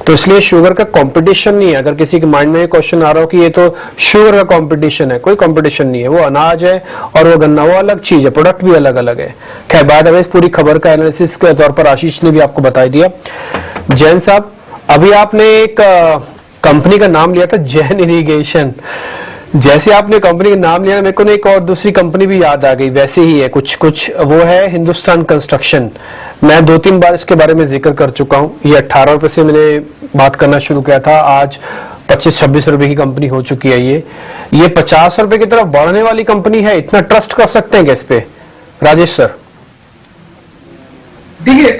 तो इसलिए शुगर का कंपटीशन नहीं है। अगर किसी के माइंड में ये क्वेश्चन आ रहा हो कि ये तो शुगर का कंपटीशन है, कोई कंपटीशन नहीं है। वो अनाज है और वो गन्ना, वो अलग चीज है, प्रोडक्ट भी अलग अलग है। खैर, बाद में इस पूरी खबर का एनालिसिस के तौर पर आशीष ने भी आपको बता दिया। जैन साहब, अभी आपने एक कंपनी का नाम लिया था, जैन इरिगेशन। जैसे आपने कंपनी का नाम लिया, मेरे को एक और दूसरी कंपनी भी याद आ गई, वैसे ही है कुछ, वो है हिंदुस्तान कंस्ट्रक्शन। मैं 2-3 बार इसके बारे में जिक्र कर चुका हूं। ये 18 रुपए से मैंने बात करना शुरू किया था, आज 25-26 रुपए की कंपनी हो चुकी है। ये 50 रुपए की तरफ बढ़ने वाली कंपनी है। इतना ट्रस्ट कर सकते हैं क्या इस पे, राजेश सर? देखिए,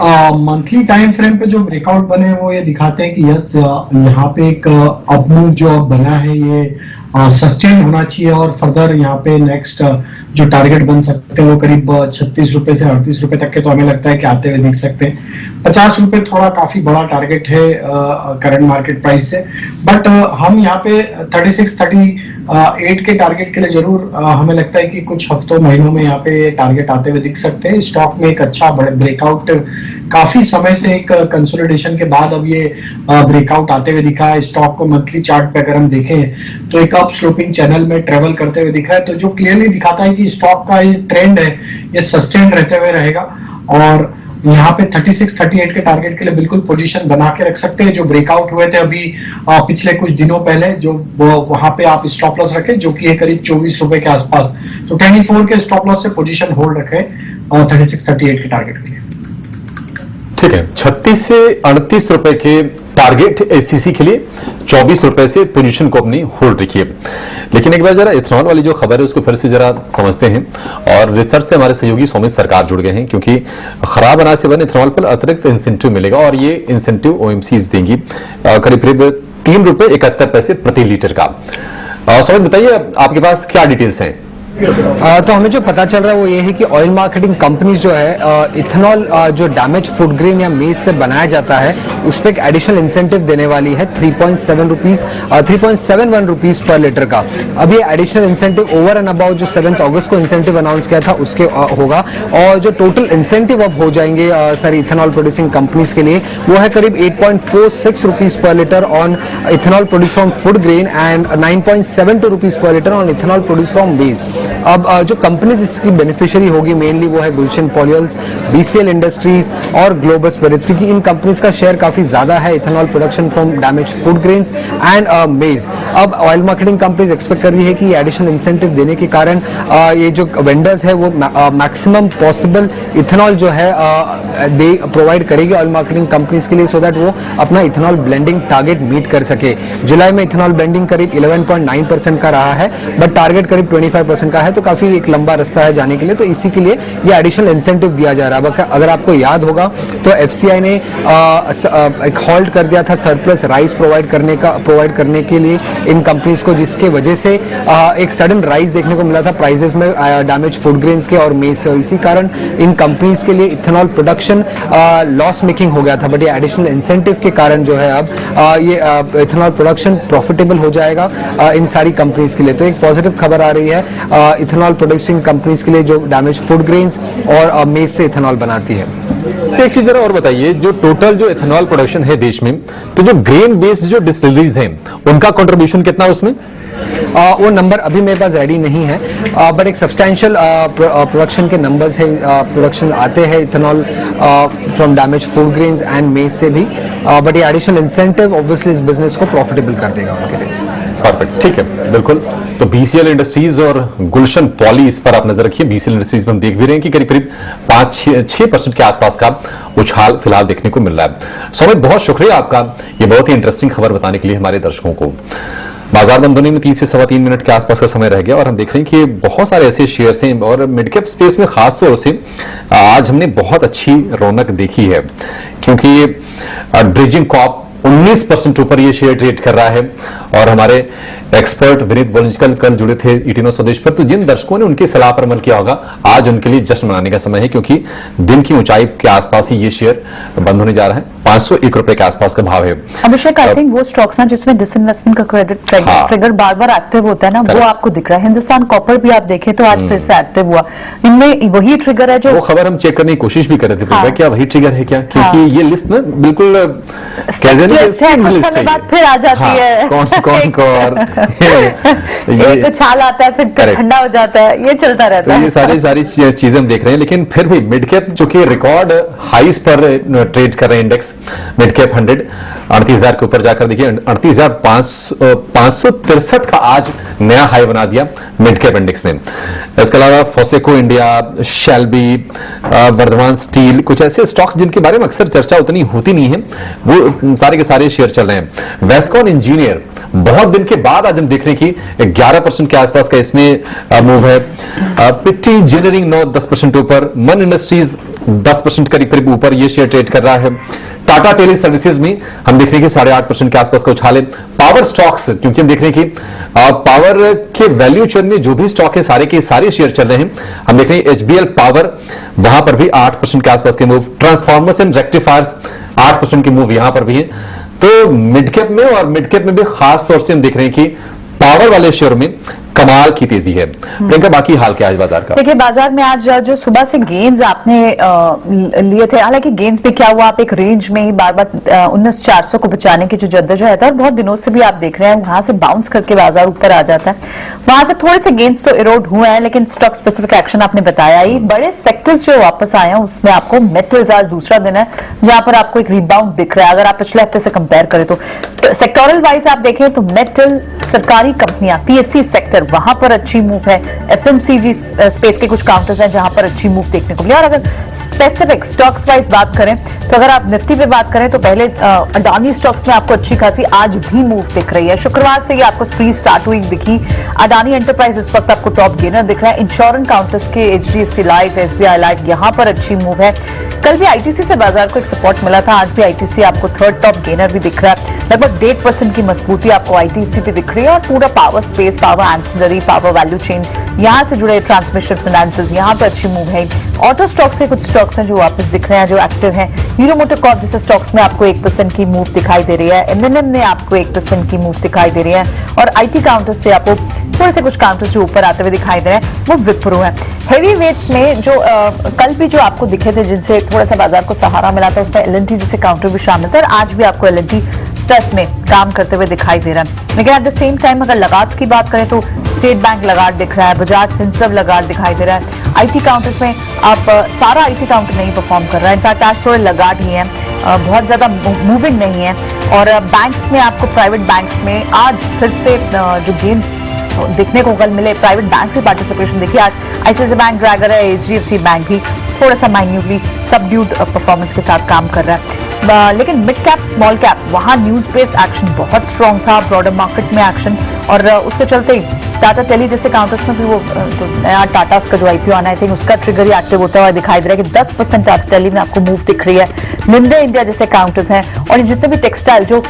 मंथली टाइम फ्रेम पे जो ब्रेकआउट बने वो ये दिखाते हैं कि यस, यहाँ पे एक अपमूव जो अब बना है ये सस्टेन होना चाहिए, और फर्दर यहाँ पे नेक्स्ट जो टारगेट बन सकते हैं वो करीब 36 रुपए से 38 रुपए तक के तो हमें लगता है कि आते हुए दिख सकते हैं। 50 रुपए थोड़ा काफी बड़ा टारगेट है करंट मार्केट प्राइस से, बट हम यहाँ पे 36-38 के टारगेट के लिए जरूर हमें लगता है कि कुछ हफ्तों महीनों में यहाँ पे टारगेट आते हुए दिख सकते हैं। स्टॉक में एक अच्छा बड़े ब्रेकआउट, काफी समय से एक कंसोलिडेशन के बाद अब ये ब्रेकआउट आते हुए दिखा है। स्टॉक को मंथली चार्ट पे अगर हम देखें तो एक अप स्लोपिंग चैनल में ट्रेवल करते हुए दिखा है, तो जो क्लियरली दिखाता है कि स्टॉक का ये ट्रेंड है ये सस्टेन रहते हुए रहेगा, और यहाँ पे 36-38 के टारगेट के लिए बिल्कुल पोजीशन बना के रख सकते हैं। जो ब्रेकआउट हुए थे अभी पिछले कुछ दिनों पहले, जो वहां पे आप स्टॉप लॉस रखें जो कि है करीब 24 रुपए के आसपास, तो 24 के स्टॉप लॉस से पोजीशन होल्ड रखें 36-38 के टारगेट के लिए। ठीक है, 36 से 38 रुपए के टारगेट एससीसी के लिए 24 रुपए से पोजीशन को अपनी होल्ड रखिए। लेकिन एक बार जरा इथेनॉल वाली जो खबर है उसको फिर से जरा समझते हैं, और रिसर्च से हमारे सहयोगी सौमित सरकार जुड़ गए हैं, क्योंकि खराब अनाज से बने इथेनॉल पर अतिरिक्त इंसेंटिव मिलेगा और ये इंसेंटिव ओएमसीज देंगी करीब करीब 3 रुपए 71 पैसे प्रति लीटर का। सौमित बताइए, आपके पास क्या डिटेल्स हैं? तो हमें जो पता चल रहा है वो ये है कि ऑयल मार्केटिंग कंपनीज जो है इथेनॉल जो डैमेज फूड ग्रेन या मेज से बनाया जाता है उस पर एक एडिशनल इंसेंटिव देने वाली है 3.71 रुपीस पर लीटर का। अब ये additional incentive over and about जो 7 अगस्त को इंसेंटिव अनाउंस किया था उसके होगा, और जो टोटल इंसेंटिव अब हो जाएंगे सारी इथेनॉल प्रोड्यूसिंग कंपनीज के लिए वो है करीब 8.46 rupees per litre on ethanol produce from food grain and 9.72 rupees per litre on ethanol produce from maize. अब जो कंपनीज इसकी बेनिफिशियरी होगी मेनली वो है गुलशन पॉलियल्स, बीसीएल इंडस्ट्रीज और ग्लोबल स्पिरिट्स, क्योंकि इन कंपनीज का शेयर काफी ज्यादा है ethanol production from damage food grains and मेज। अब ऑयल मार्केटिंग कंपनीज एक्सपेक्ट कर रही है कि एडिशनल इंसेंटिव देने के कारण ये जो वेंडर्स है वो मैक्सिमम पॉसिबल इथेनॉल जो है दे प्रोवाइड करेगी ऑयल मार्केटिंग कंपनीज के लिए, सो दैट वो अपना इथेनॉल ब्लेंडिंग टारगेट मीट कर सके। जुलाई में इथेनॉल ब्लेंडिंग करीब 11.9% का रहा है, बट टारगेट करीब 25% का है, तो काफी एक लंबा रास्ता है जाने के लिए, तो इसी के लिए ये एडिशनल इंसेंटिव दिया जा रहा है। अगर आपको याद होगा तो एफसीआई ने एक हॉल्ट कर दिया था सरप्लस राइस प्रोवाइड करने के लिए इन कंपनीज को, जिसके वजह से एक सडन राइज देखने को मिला था प्राइसेस में डैमेज फूड ग्रेन्स के और मेज से। इसी कारण इन कंपनीज के लिए इथेनॉल प्रोडक्शन लॉस मेकिंग हो गया था, बट ये एडिशनल इंसेंटिव के कारण जो है अब ये इथेनॉल प्रोडक्शन प्रॉफिटेबल हो जाएगा इन सारी कंपनीज के लिए। तो एक पॉजिटिव खबर आ रही है इथेनॉल प्रोड्यूसिंग कंपनीज के लिए जो डैमेज फूड ग्रेन्स और मेज से इथेनॉल बनाती है। एक चीज जरा और बताइए, जो टोटल जो इथेनॉल प्रोडक्शन है देश में, तो जो ग्रेन बेस्ड जो डिस्टिलरीज हैं उनका कंट्रीब्यूशन कितना उसमें? वो नंबर अभी मेरे पास रेडी नहीं है, बट एक सब्सटैंशियल प्रोडक्शन के नंबर्स है, प्रोडक्शन आते हैं ethanol from damage food grains and मेज से भी, बट ये एडिशनल इंसेंटिव ऑब्वियसली इस बिजनेस को प्रॉफिटेबल कर देगा उनके लिए। परफेक्ट, ठीक है, बिल्कुल। तो बीसीएल इंडस्ट्रीज और गुलशन पॉली, इस पर आप नजर रखिए। बीसीएल इंडस्ट्रीज में हम देख भी रहे हैं कि करीब करीब 5-6% के आसपास का उछाल फिलहाल देखने को मिल रहा है। सौमित, बहुत शुक्रिया आपका ये बहुत ही इंटरेस्टिंग खबर बताने के लिए हमारे दर्शकों को। बाजार बंद होने में 3 से 3.25 मिनट के आसपास का समय रह गया, और हम देख रहे हैं कि बहुत सारे ऐसे शेयर्स हैं, और मिड कैप स्पेस में खास तौर से आज हमने बहुत अच्छी रौनक देखी है, क्योंकि ड्रेजिंग कॉर्प 19% ऊपर ये शेयर ट्रेड कर रहा है, और हमारे एक्सपर्ट विनीत बोलंजकल कल जुड़े थे ईटीनो स्वदेश पर, तो जिन दर्शकों ने उनकी सलाह पर अमल किया होगा आज उनके लिए जश्न मनाने का समय है, क्योंकि दिन की ऊंचाई के आसपास ही ये शेयर बंद होने जा रहा है। 501 रुपए के आसपास का भाव है। अभिषेक, आई थिंक वो स्टॉक्स ना जिसमें डिसइन्वेस्टमेंट का क्रेडिट ट्रिगर बार बार एक्टिव होता है ना, वो आपको दिख रहा है। हिंदुस्तान कॉपर भी आप देखें तो आज फिर से एक्टिव हुआ, इनमें वही ट्रिगर है जो वो खबर हम चेक करने की कोशिश भी कर रहे थे, क्या वही ट्रिगर है क्या, क्योंकि ये लिस्ट ना बिल्कुल फिर आ जाती है, कौन एक छाल आता है फिर ठंडा हो जाता है, ये चलता रहता है। ये सारी चीजें हम देख रहे हैं, लेकिन फिर भी मिड कैप जो कि रिकॉर्ड हाईस पर ट्रेड कर रहे हैं, इंडेक्स मिड कैप 100 38,000 के ऊपर जाकर देखिए 38,563 का आज नया हाई बना दिया मिड कैप इंडेक्स ने। इसके अलावा फोसेको इंडिया, शेल्बी, वर्धमान स्टील, कुछ ऐसे स्टॉक्स जिनके बारे में अक्सर चर्चा उतनी होती नहीं है, वो सारे के सारे शेयर चल रहे हैं। वेस्कॉन इंजीनियर बहुत दिन के बाद आज हम देख रहे हैं कि 11% के आसपास का इसमें मूव है। पिट्टी इंजीनियरिंग 9-10% ऊपर, मन इंडस्ट्रीज 10% करीब ऊपर ये शेयर ट्रेड कर रहा है। टाटा टेली सर्विसेज में हम देख रहे हैं कि 8.5% के आसपास का उछाल है। पावर स्टॉक्स, क्योंकि हम देख रहे हैं कि पावर के वैल्यू चेन में जो भी स्टॉक है सारे के सारे शेयर चल रहे हैं। हम देख रहे हैं एचबीएल पावर, वहां पर भी 8% के आसपास के मूव। ट्रांसफॉर्मर्स एंड रेक्टिफायर्स 8% के मूव यहां पर भी है। तो मिड कैप में और मिड कैप में भी खास तौर से हम देख रहे हैं कि पावर वाले शेयर में कमाल की तेजी है। प्रियंका, बाकी हाल क्या है बाजार का? देखिए, बाजार में आज जो सुबह से गेन्स आपने लिए थे, हालांकि गेन्स पे क्या हुआ, आप एक रेंज में ही बार बार 19,400 को बचाने की जो जद्दोजहद है, और बहुत दिनों से भी आप देख रहे हैं वहां से बाउंस करके बाजार ऊपर आ जाता है। वहां से थोड़े से गेन्स तो इरोड हुए हैं, लेकिन स्टॉक स्पेसिफिक एक्शन आपने बताया ही। बड़े सेक्टर्स जो वापस आए हैं उसमें आपको मेटल्स आज दूसरा दिन है जहां पर आपको एक रिबाउंड दिख रहा है। अगर आप पिछले हफ्ते से कंपेयर करें तो सेक्टोरल वाइज आप देखें तो मेटल, सरकारी कंपनियां, पीएससी सेक्टर वहां पर अच्छी मूव है। एफएमसीजी स्पेस के कुछ काउंटर्स हैं जहां पर अच्छी मूव देखने को मिली। और अगर स्पेसिफिक स्टॉक्स वाइज बात करें तो अगर आप निफ्टी पे बात करें तो पहले अडानी स्टॉक्स में आपको अच्छी खासी आज भी मूव दिख रही है। शुक्रवार से ही आपको स्प्री स्टार्ट हुई दिखी। अडानी एंटरप्राइज इस वक्त आपको टॉप गेनर दिख रहा है। इंश्योरेंस काउंटर्स के एचडीएफसी लाइफ, एसबीआई लाइफ यहां पर अच्छी मूव है। कल भी आईटीसी से बाजार को एक सपोर्ट मिला था, आज भी आईटीसी आपको थर्ड टॉप गेनर भी दिख रहा है। लगभग 1.5% की मजबूती आपको आईटीसी पे दिख रही है। और पूरा power space, power ancillary, power value chain, यहां से जुड़े ट्रांसमिशन फाइनेंसेस, यहां पर अच्छी मूव है। ऑटो स्टॉक्स के कुछ स्टॉक्स हैं जो वापस दिख रहे हैं, जो एक्टिव हैं। हीरो मोटर कॉर्प जैसे स्टॉक्स में आपको 1% की मूव दिखाई दे रही है। एमएनएम ने आपको 1% की मूव दिखाई दे रही है। और आईटी काउंटर्स से आपको थोड़े से कुछ काउंटर्स जो ऊपर आते हुए दिखाई दे रहे हैं वो विप्रो है। हेवी वेट्स में जो कल भी जो आपको दिखे थे जिनसे थोड़ा सा बाजार को सहारा मिला था, उसमें एलएनटी जैसे काउंटर भी शामिल थे। और आज भी आपको एलएनटी प्लस में काम करते हुए दिखाई दे रहा है। लेकिन एट द सेम टाइम अगर लगाट्स की बात करें तो स्टेट बैंक लगाट दिख रहा है, बजाज फिनसर्व लगाट दिखाई दे रहा है। आईटी काउंटर्स में आप सारा आईटी काउंटर नहीं परफॉर्म कर रहा है। इनफैक्ट आज थोड़े लगाट ही है, बहुत ज्यादा मूविंग नहीं है। और बैंक्स में आपको प्राइवेट बैंक्स में आज फिर से जो गेन्स देखने को कल मिले, प्राइवेट बैंक से पार्टिसिपेशन देखिए। आज आईसीआईसीआई बैंक ड्रैग रहा है, एचडीएफसी बैंक भी थोड़ा सा माइन्यूटली सबड्यूड परफॉर्मेंस के साथ काम कर रहा है। लेकिन मिड कैप, स्मॉल कैप, वहां न्यूज बेस्ड एक्शन बहुत स्ट्रांग था, ब्रॉडर मार्केट में एक्शन। और उसके चलते ही टाटा टेली जैसे काउंटर्स में भी वो नया टाटा का जो आईपीओ आना, आई थिंक उसका ट्रिगर ही एक्टिव होता हुआ दिखाई दे रहा है कि 10% टाटा टेली में आपको मूव दिख रही है। लिंडे इंडिया जैसे काउंटर्स हैं। और जितने भी टेक्सटाइल जो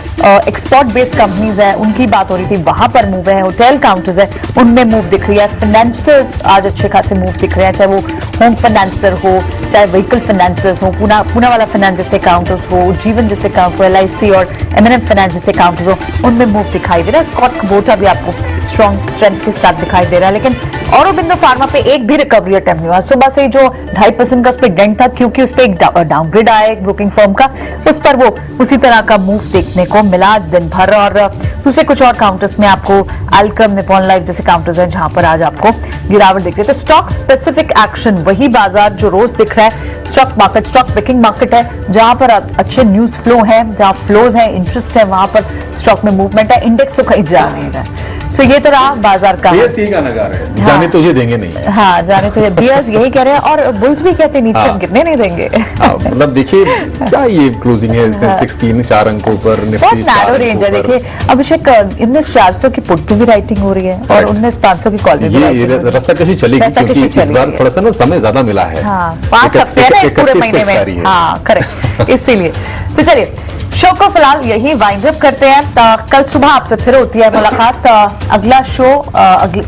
एक्सपोर्ट बेस्ड कंपनीज हैं उनकी बात हो रही थी, वहां पर मूव है। होटल काउंटर्स है, उनमें मूव दिख रही है। फाइनेंसर्स आज अच्छे खासे मूव दिख रहे हैं, चाहे वो होम फाइनेंसर हो, चाहे व्हीकल फाइनेंसर्स हो, पूना वाला फाइनेंस जैसे काउंटर्स हो, जीवन जैसे काउंटर, एलआईसी और एमएनएम फाइनेंस जैसे काउंटर्स हो, उनमें मूव दिखाई दे रहा है। स्कॉट कुबोटा भी आपको स्ट्रॉन्ग स्ट्रेंथ के साथ दिखाई दे रहा है। लेकिन औरोबिंदो फार्मा पे एक भी रिकवरी अटेम्प्ट नहीं हुआ। सुबह से जो 2.5% का उस पर डेंट था, क्योंकि उस पर एक डाउनग्रेड आया एक ब्रोकिंग फर्म का, उस पर वो उसी तरह का मूव देखने को मिला दिन भर। और दूसरे कुछ और काउंटर्स में आपको अल्कम, निपॉन लाइफ जैसे काउंटर्स हैं जहां पर आज आपको गिरावट दिख रही है। तो स्टॉक स्पेसिफिक एक्शन वही बाजार जो रोज दिख रहा है। Stock market, stock picking market है, जहां पर अच्छे न्यूज फ्लो है, जहां फ्लोज है, इंटरेस्ट है, वहां पर स्टॉक में मूवमेंट है। इंडेक्स तो कहीं जा नहीं रहा है। सो ये तो रहा बाजार का। गाना गा रहे हैं, जाने तुझे देंगे नहीं। हाँ, जाने तुझे, बियर्स यही कह रहे हैं और बुल्स भी कहते हैं नीचे हम गिरने नहीं देंगे। मतलब देखिए क्या ये क्लोजिंग है, 16 4 अंकों पर, बहुत नैरो रेंज है। देखिए अभिषेक, 19,400 की पुट भी राइटिंग हो रही है और 19,500 की कॉल भी ये रस्सा कशी चलेगी, क्योंकि इस बार थोड़ा सा ना समय ज्यादा मिला है। हाँ, 5 हफ्ते है ना इस पूरे महीने में। हाँ करेक्ट, इसीलिए। तो चलिए शो को फिलहाल यही वाइंड अप करते हैं। कल सुबह आपसे फिर होती है मुलाकात। अगला शो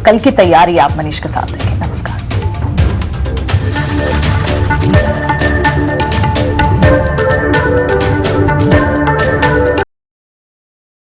कल की तैयारी आप मनीष के साथ देखें। नमस्कार।